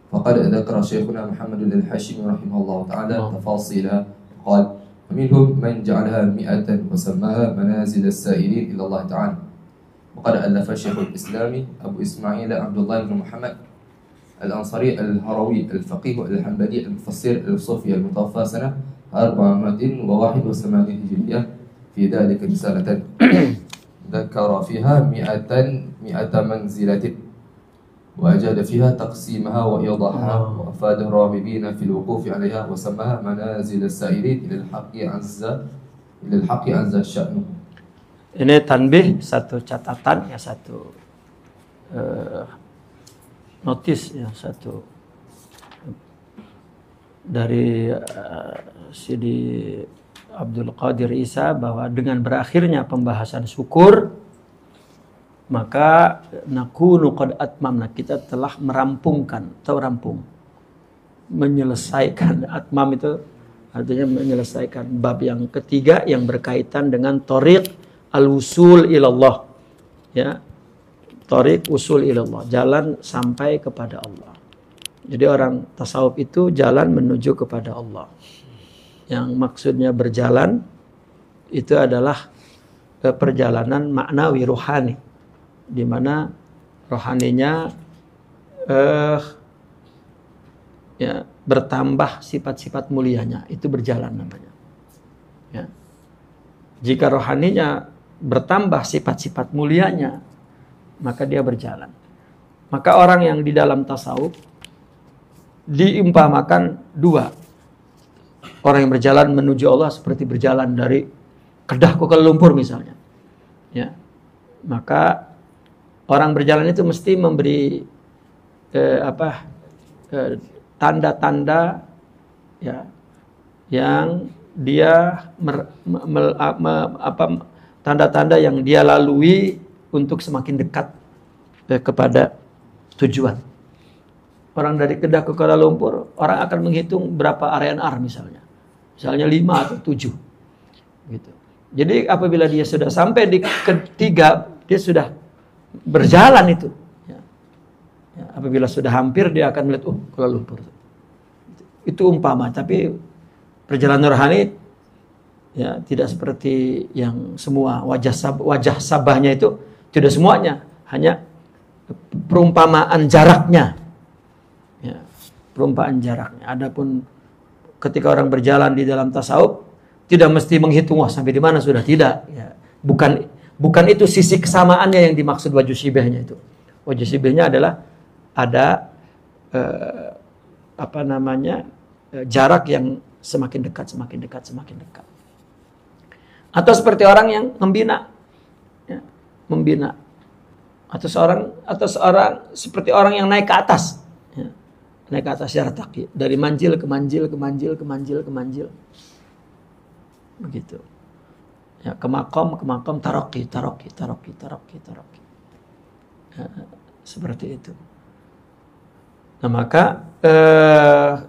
فقد ذكر شيخنا محمد الحاشمي رحمه الله تعالى تفاصيلها، قال: ومنهم من جعلها 100 وسماها منازل السائرين إلى الله تعالى. وقد ألف شيخ الإسلام أبو إسماعيل عبد الله بن محمد الأنصاري الهروي الفقيه الحنبلي المفسر الصوفي المتوفى سنة 481 هجرية في ذلك رسالة ذكر فيها 100 منزلة، وأجاد فيها تقسيمها وإيضاحها، وأفاد الراغبين في الوقوف عليها وسماها منازل السائرين إلى الحق عز شأنه. Ini tanbih, satu catatan, ya, satu notis, ya, satu dari Sidi Abdul Qadir Isa, bahwa dengan berakhirnya pembahasan syukur maka nakunu qad atmamna, kita telah merampungkan atau menyelesaikan. Atmam itu artinya menyelesaikan bab yang ketiga yang berkaitan dengan thariq al-wusul ilallah, ya, thariq usul ilallah, jalan sampai kepada Allah. Jadi orang tasawuf itu jalan menuju kepada Allah. Yang maksudnya berjalan itu adalah perjalanan maknawi rohani, di mana rohaninya ya, bertambah sifat-sifat mulianya, itu berjalan namanya. Ya. Jika rohaninya bertambah sifat-sifat mulianya, maka dia berjalan. Maka orang yang di dalam tasawuf diumpamakan dua. Orang yang berjalan menuju Allah seperti berjalan dari Kedah ke Kuala Lumpur misalnya. Ya. Maka orang berjalan itu mesti memberi tanda-tanda, ya, yang dia tanda-tanda yang dia lalui untuk semakin dekat kepada tujuan. Orang dari Kedah ke Kuala Lumpur, orang akan menghitung berapa RNR misalnya. Misalnya 5 atau 7. Gitu. Jadi apabila dia sudah sampai di ketiga, dia sudah berjalan itu. Ya. Ya, apabila sudah hampir, dia akan melihat, Kuala Lumpur. Itu umpama, tapi perjalanan rohani, ya, tidak seperti yang semua wajah sabahnya itu, tidak semuanya, hanya perumpamaan jaraknya. Ya, perumpamaan jaraknya. Adapun ketika orang berjalan di dalam tasawuf, tidak mesti menghitung sampai di mana sudah, tidak. Ya. Bukan itu sisi kesamaannya yang dimaksud wajhu syibahnya itu. Wajhu syibahnya adalah ada jarak yang semakin dekat, semakin dekat, semakin dekat. Atau seperti orang yang membina, ya, membina. Atau seorang seperti orang yang naik ke atas, ya, naik ke atas yartaqi, dari manjil ke manjil, ke manjil, ke manjil, ke manjil, begitu. Ya, ke makom, taraqi. Ya, seperti itu. Nah, maka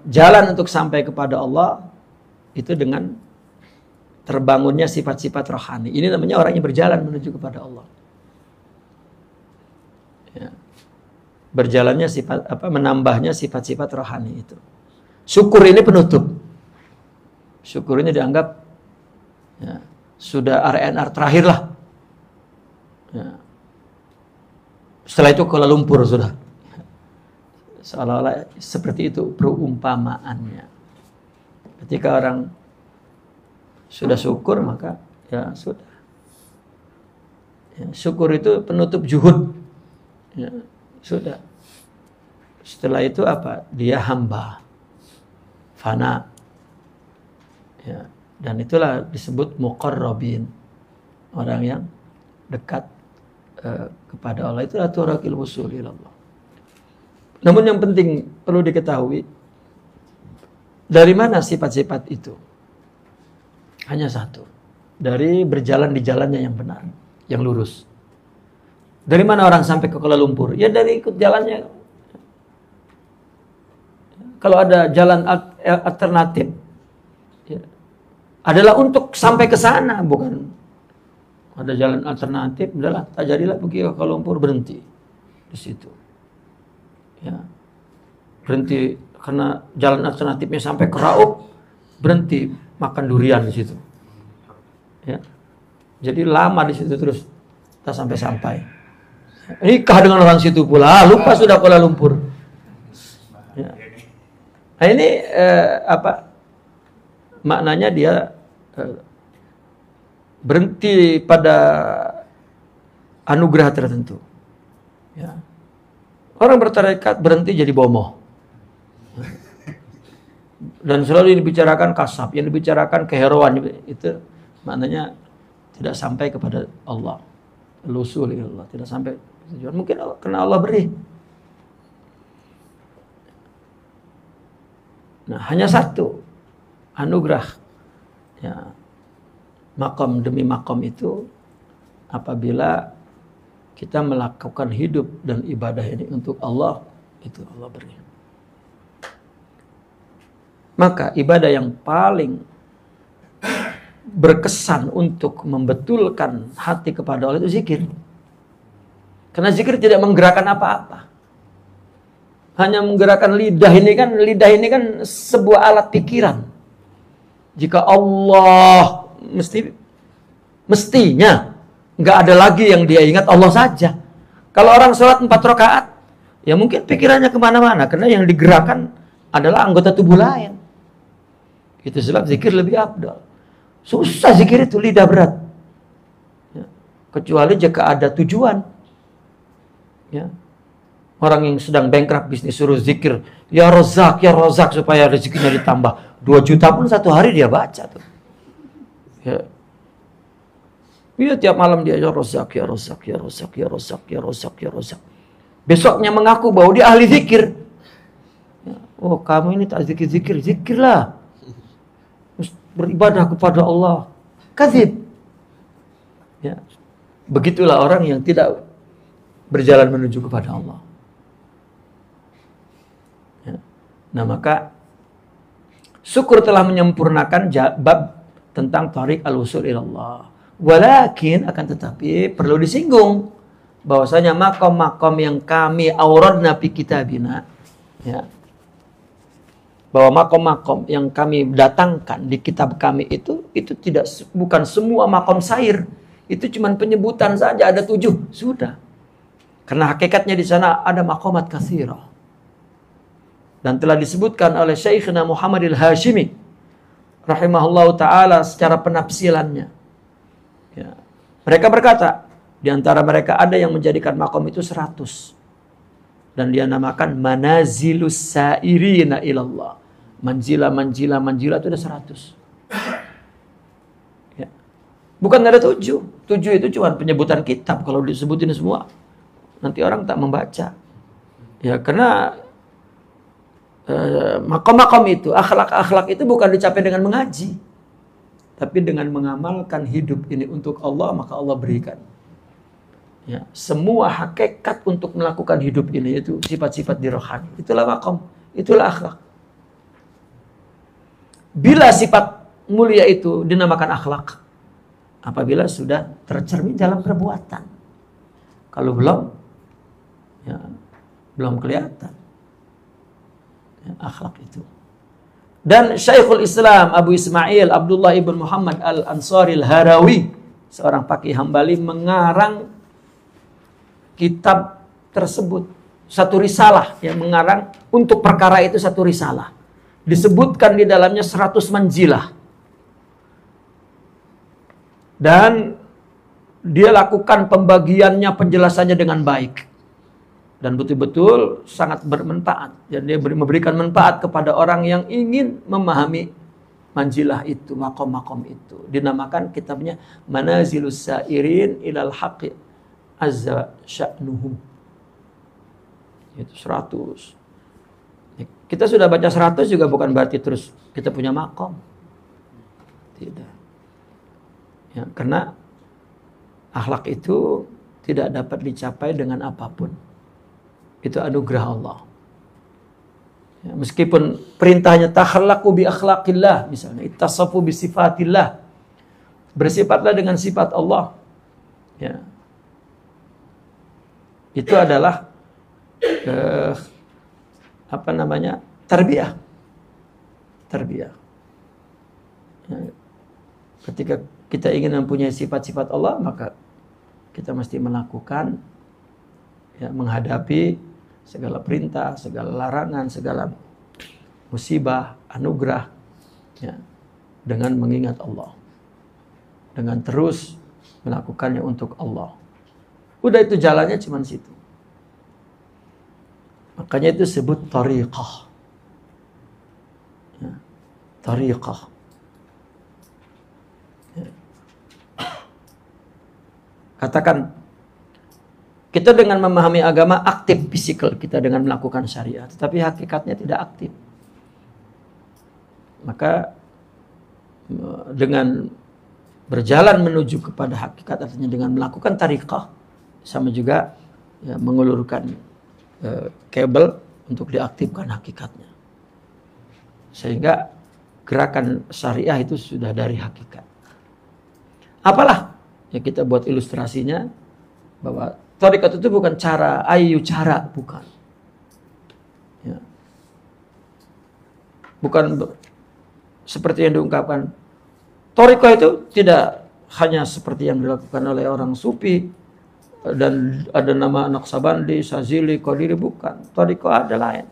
jalan untuk sampai kepada Allah itu dengan terbangunnya sifat-sifat rohani. Ini namanya orang yang berjalan menuju kepada Allah. Ya. Berjalannya menambahnya sifat-sifat rohani itu. Syukur ini penutup. Syukur ini dianggap, ya, sudah RNR terakhir lah. Ya. Setelah itu Kuala Lumpur sudah. Seolah-olah seperti itu perumpamaannya. Ketika orang sudah syukur, maka ya sudah. Ya, syukur itu penutup juhud. Ya, sudah. Setelah itu apa? Dia hamba. Fana. Ya, dan itulah disebut muqarrabin. Orang yang dekat kepada Allah. Itulah turakil wusul ilallah. Namun yang penting perlu diketahui, dari mana sifat-sifat itu? Hanya satu. Dari berjalan di jalannya yang benar, yang lurus. Dari mana orang sampai ke Kuala Lumpur? Ya dari ikut jalannya. Kalau ada jalan alternatif, ya, adalah untuk sampai ke sana, bukan ada jalan alternatif, udahlah, tak jadilah pergi ke Kuala Lumpur, berhenti di situ. Ya, berhenti karena jalan alternatifnya sampai ke Raub, berhenti makan durian di situ. Ya, jadi lama di situ terus, tak sampai-sampai. Nikah dengan orang situ pula, lupa sudah Kuala Lumpur. Ya. Nah ini maknanya dia berhenti pada anugerah tertentu. Ya. Orang bertarekat berhenti jadi bomoh. Dan selalu dibicarakan kasab, yang dibicarakan keheroan, itu maknanya tidak sampai kepada Allah. Lusul ilallah, tidak sampai tujuan. Mungkin karena Allah beri. Nah, hanya satu anugerah. Ya. Makom demi makom itu apabila kita melakukan hidup dan ibadah ini untuk Allah, itu Allah beri. Maka ibadah yang paling berkesan untuk membetulkan hati kepada Allah itu zikir. Karena zikir tidak menggerakkan apa-apa. Hanya menggerakkan lidah ini kan sebuah alat pikiran. Jika Allah mestinya nggak ada lagi yang dia ingat Allah saja. Kalau orang sholat 4 rakaat, ya mungkin pikirannya kemana-mana karena yang digerakkan adalah anggota tubuh lain. Itu sebab zikir lebih afdal. Susah zikir itu, lidah berat. Ya. Kecuali jika ada tujuan. Ya. Orang yang sedang bankrupt bisnis suruh zikir, ya rozak supaya rezekinya ditambah. 2 juta pun satu hari dia baca tuh. Ya. Iya tiap malam dia ya rozak. Besoknya mengaku bahwa dia ahli zikir. Ya. Oh kamu ini tak zikir, zikirlah. Beribadah kepada Allah. Kadzib. Ya. Begitulah orang yang tidak berjalan menuju kepada Allah. Ya. Nah maka syukur telah menyempurnakan bab tentang tariq al-wusul ilallah. Walakin akan tetapi perlu disinggung bahwasanya makom-makom yang kami auradna fi kitabina, ya, bahwa makom-makom yang kami datangkan di kitab kami itu bukan semua makom sair, itu cuma penyebutan saja, ada 7 sudah. Karena hakikatnya di sana ada makomat katsira. Dan telah disebutkan oleh Syekhna Muhammad al-Hashimi rahimahullahu taala secara penafsilannya. Ya. Mereka berkata, di antara mereka ada yang menjadikan makom itu 100. Dan dia namakan manazilus sairina ilallah. Manjila itu ada 100. Ya. Bukan ada 7. 7 itu cuma penyebutan kitab. Kalau disebutin semua, nanti orang tak membaca. Ya, karena makom-makom itu, akhlak-akhlak itu bukan dicapai dengan mengaji. Tapi dengan mengamalkan hidup ini untuk Allah, maka Allah berikan. Ya, semua hakikat untuk melakukan hidup ini itu sifat-sifat di rohani. Itulah makom, itulah akhlak. Bila sifat mulia itu dinamakan akhlak, apabila sudah tercermin dalam perbuatan. Kalau belum, ya, belum kelihatan ya, akhlak itu. Dan Syekhul Islam Abu Ismail Abdullah ibn Muhammad al-Ansari al-Harawi, seorang faqih Hambali, mengarang kitab tersebut. Satu risalah yang mengarang untuk perkara itu, satu risalah. Disebutkan di dalamnya 100 manzilah. Dan dia lakukan pembagiannya, penjelasannya dengan baik. Dan betul-betul sangat bermanfaat. Dan dia memberikan manfaat kepada orang yang ingin memahami manzilah itu, makom-makom itu. Dinamakan kitabnya Manazilus Sairin ilal Haqqi Azza Sya'nuhu. Itu 100. Kita sudah baca 100 juga bukan berarti terus kita punya makom. Tidak. Ya, karena akhlak itu tidak dapat dicapai dengan apapun. Itu anugerah Allah. Ya, meskipun perintahnya takhallaqu bi akhlaqillah, misalnya ittasafu bi sifatillah. Bersifatlah dengan sifat Allah. Ya. Itu adalah tarbiyah. Ya. Ketika kita ingin mempunyai sifat-sifat Allah, maka kita mesti melakukan, ya, menghadapi segala perintah, segala larangan, segala musibah, anugerah, ya, dengan mengingat Allah, dengan terus melakukannya untuk Allah. Udah, itu jalannya cuma situ. Makanya itu disebut tariqah. Ya, tariqah. Ya. Katakan, kita dengan memahami agama aktif fisikal kita dengan melakukan syariat, tetapi hakikatnya tidak aktif. Maka dengan berjalan menuju kepada hakikat, artinya dengan melakukan tariqah, sama juga, ya, mengulurkan kabel untuk diaktifkan hakikatnya. Sehingga gerakan syariah itu sudah dari hakikat. Apalah, ya, kita buat ilustrasinya bahwa thariqat itu bukan cara, cara, bukan. Ya. Bukan seperti yang diungkapkan. Thariqah itu tidak hanya seperti yang dilakukan oleh orang sufi dan ada nama Naqsabandi, Sazili, Qadiri, bukan. Thariqah ada lain.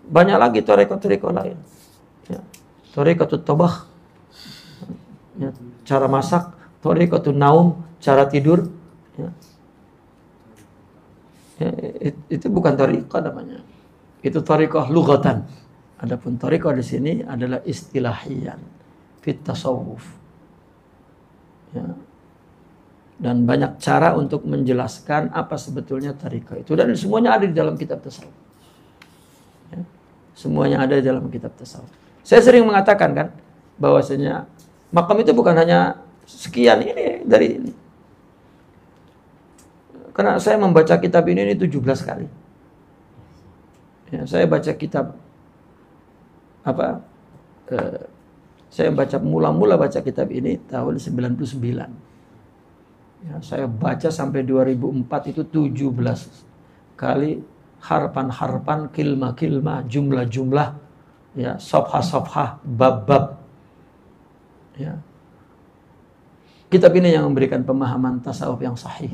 Banyak lagi thariqah lain. Ya. Thariqatut tabakh, ya, cara masak. Thariqatun naum, cara tidur. Ya. Ya, itu bukan thariqah namanya. Itu thariqah lughatan. Adapun thariqah di sini adalah istilahiyan fit tasawuf. Ya. Dan banyak cara untuk menjelaskan apa sebetulnya thariqah itu, dan semuanya ada di dalam kitab tasawuf. Ya. Semuanya ada di dalam kitab tasawuf. Saya sering mengatakan kan bahwasanya makam itu bukan hanya sekian ini dari ini. Karena saya membaca kitab ini 17 kali. Ya, saya baca kitab saya mula baca kitab ini tahun 99. Ya, saya baca sampai 2004 itu 17 kali, harpan-harpan, kilma-kilma, jumlah-jumlah, ya, safhah-safhah, bab-bab. Ya. Kitab ini yang memberikan pemahaman tasawuf yang sahih,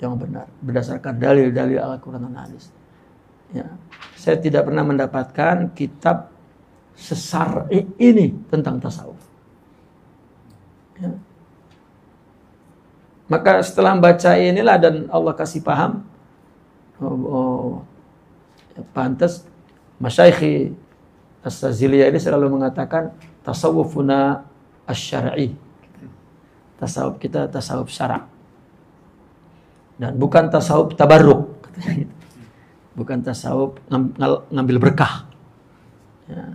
yang benar, berdasarkan dalil-dalil Al-Quran dan Hadis. Ya. Saya tidak pernah mendapatkan kitab sesar ini tentang tasawuf. Ya. Maka setelah membaca inilah dan Allah kasih paham, pantas Masyaikhi As-Saziliyah ini selalu mengatakan tasawufuna asy-syar'i. Tasawuf kita tasawuf syara'. Dan bukan tasawuf tabarruk. Bukan tasawuf ngambil berkah. Ya.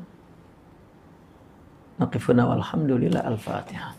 Naqifuna walhamdulillah, al-Fatihah.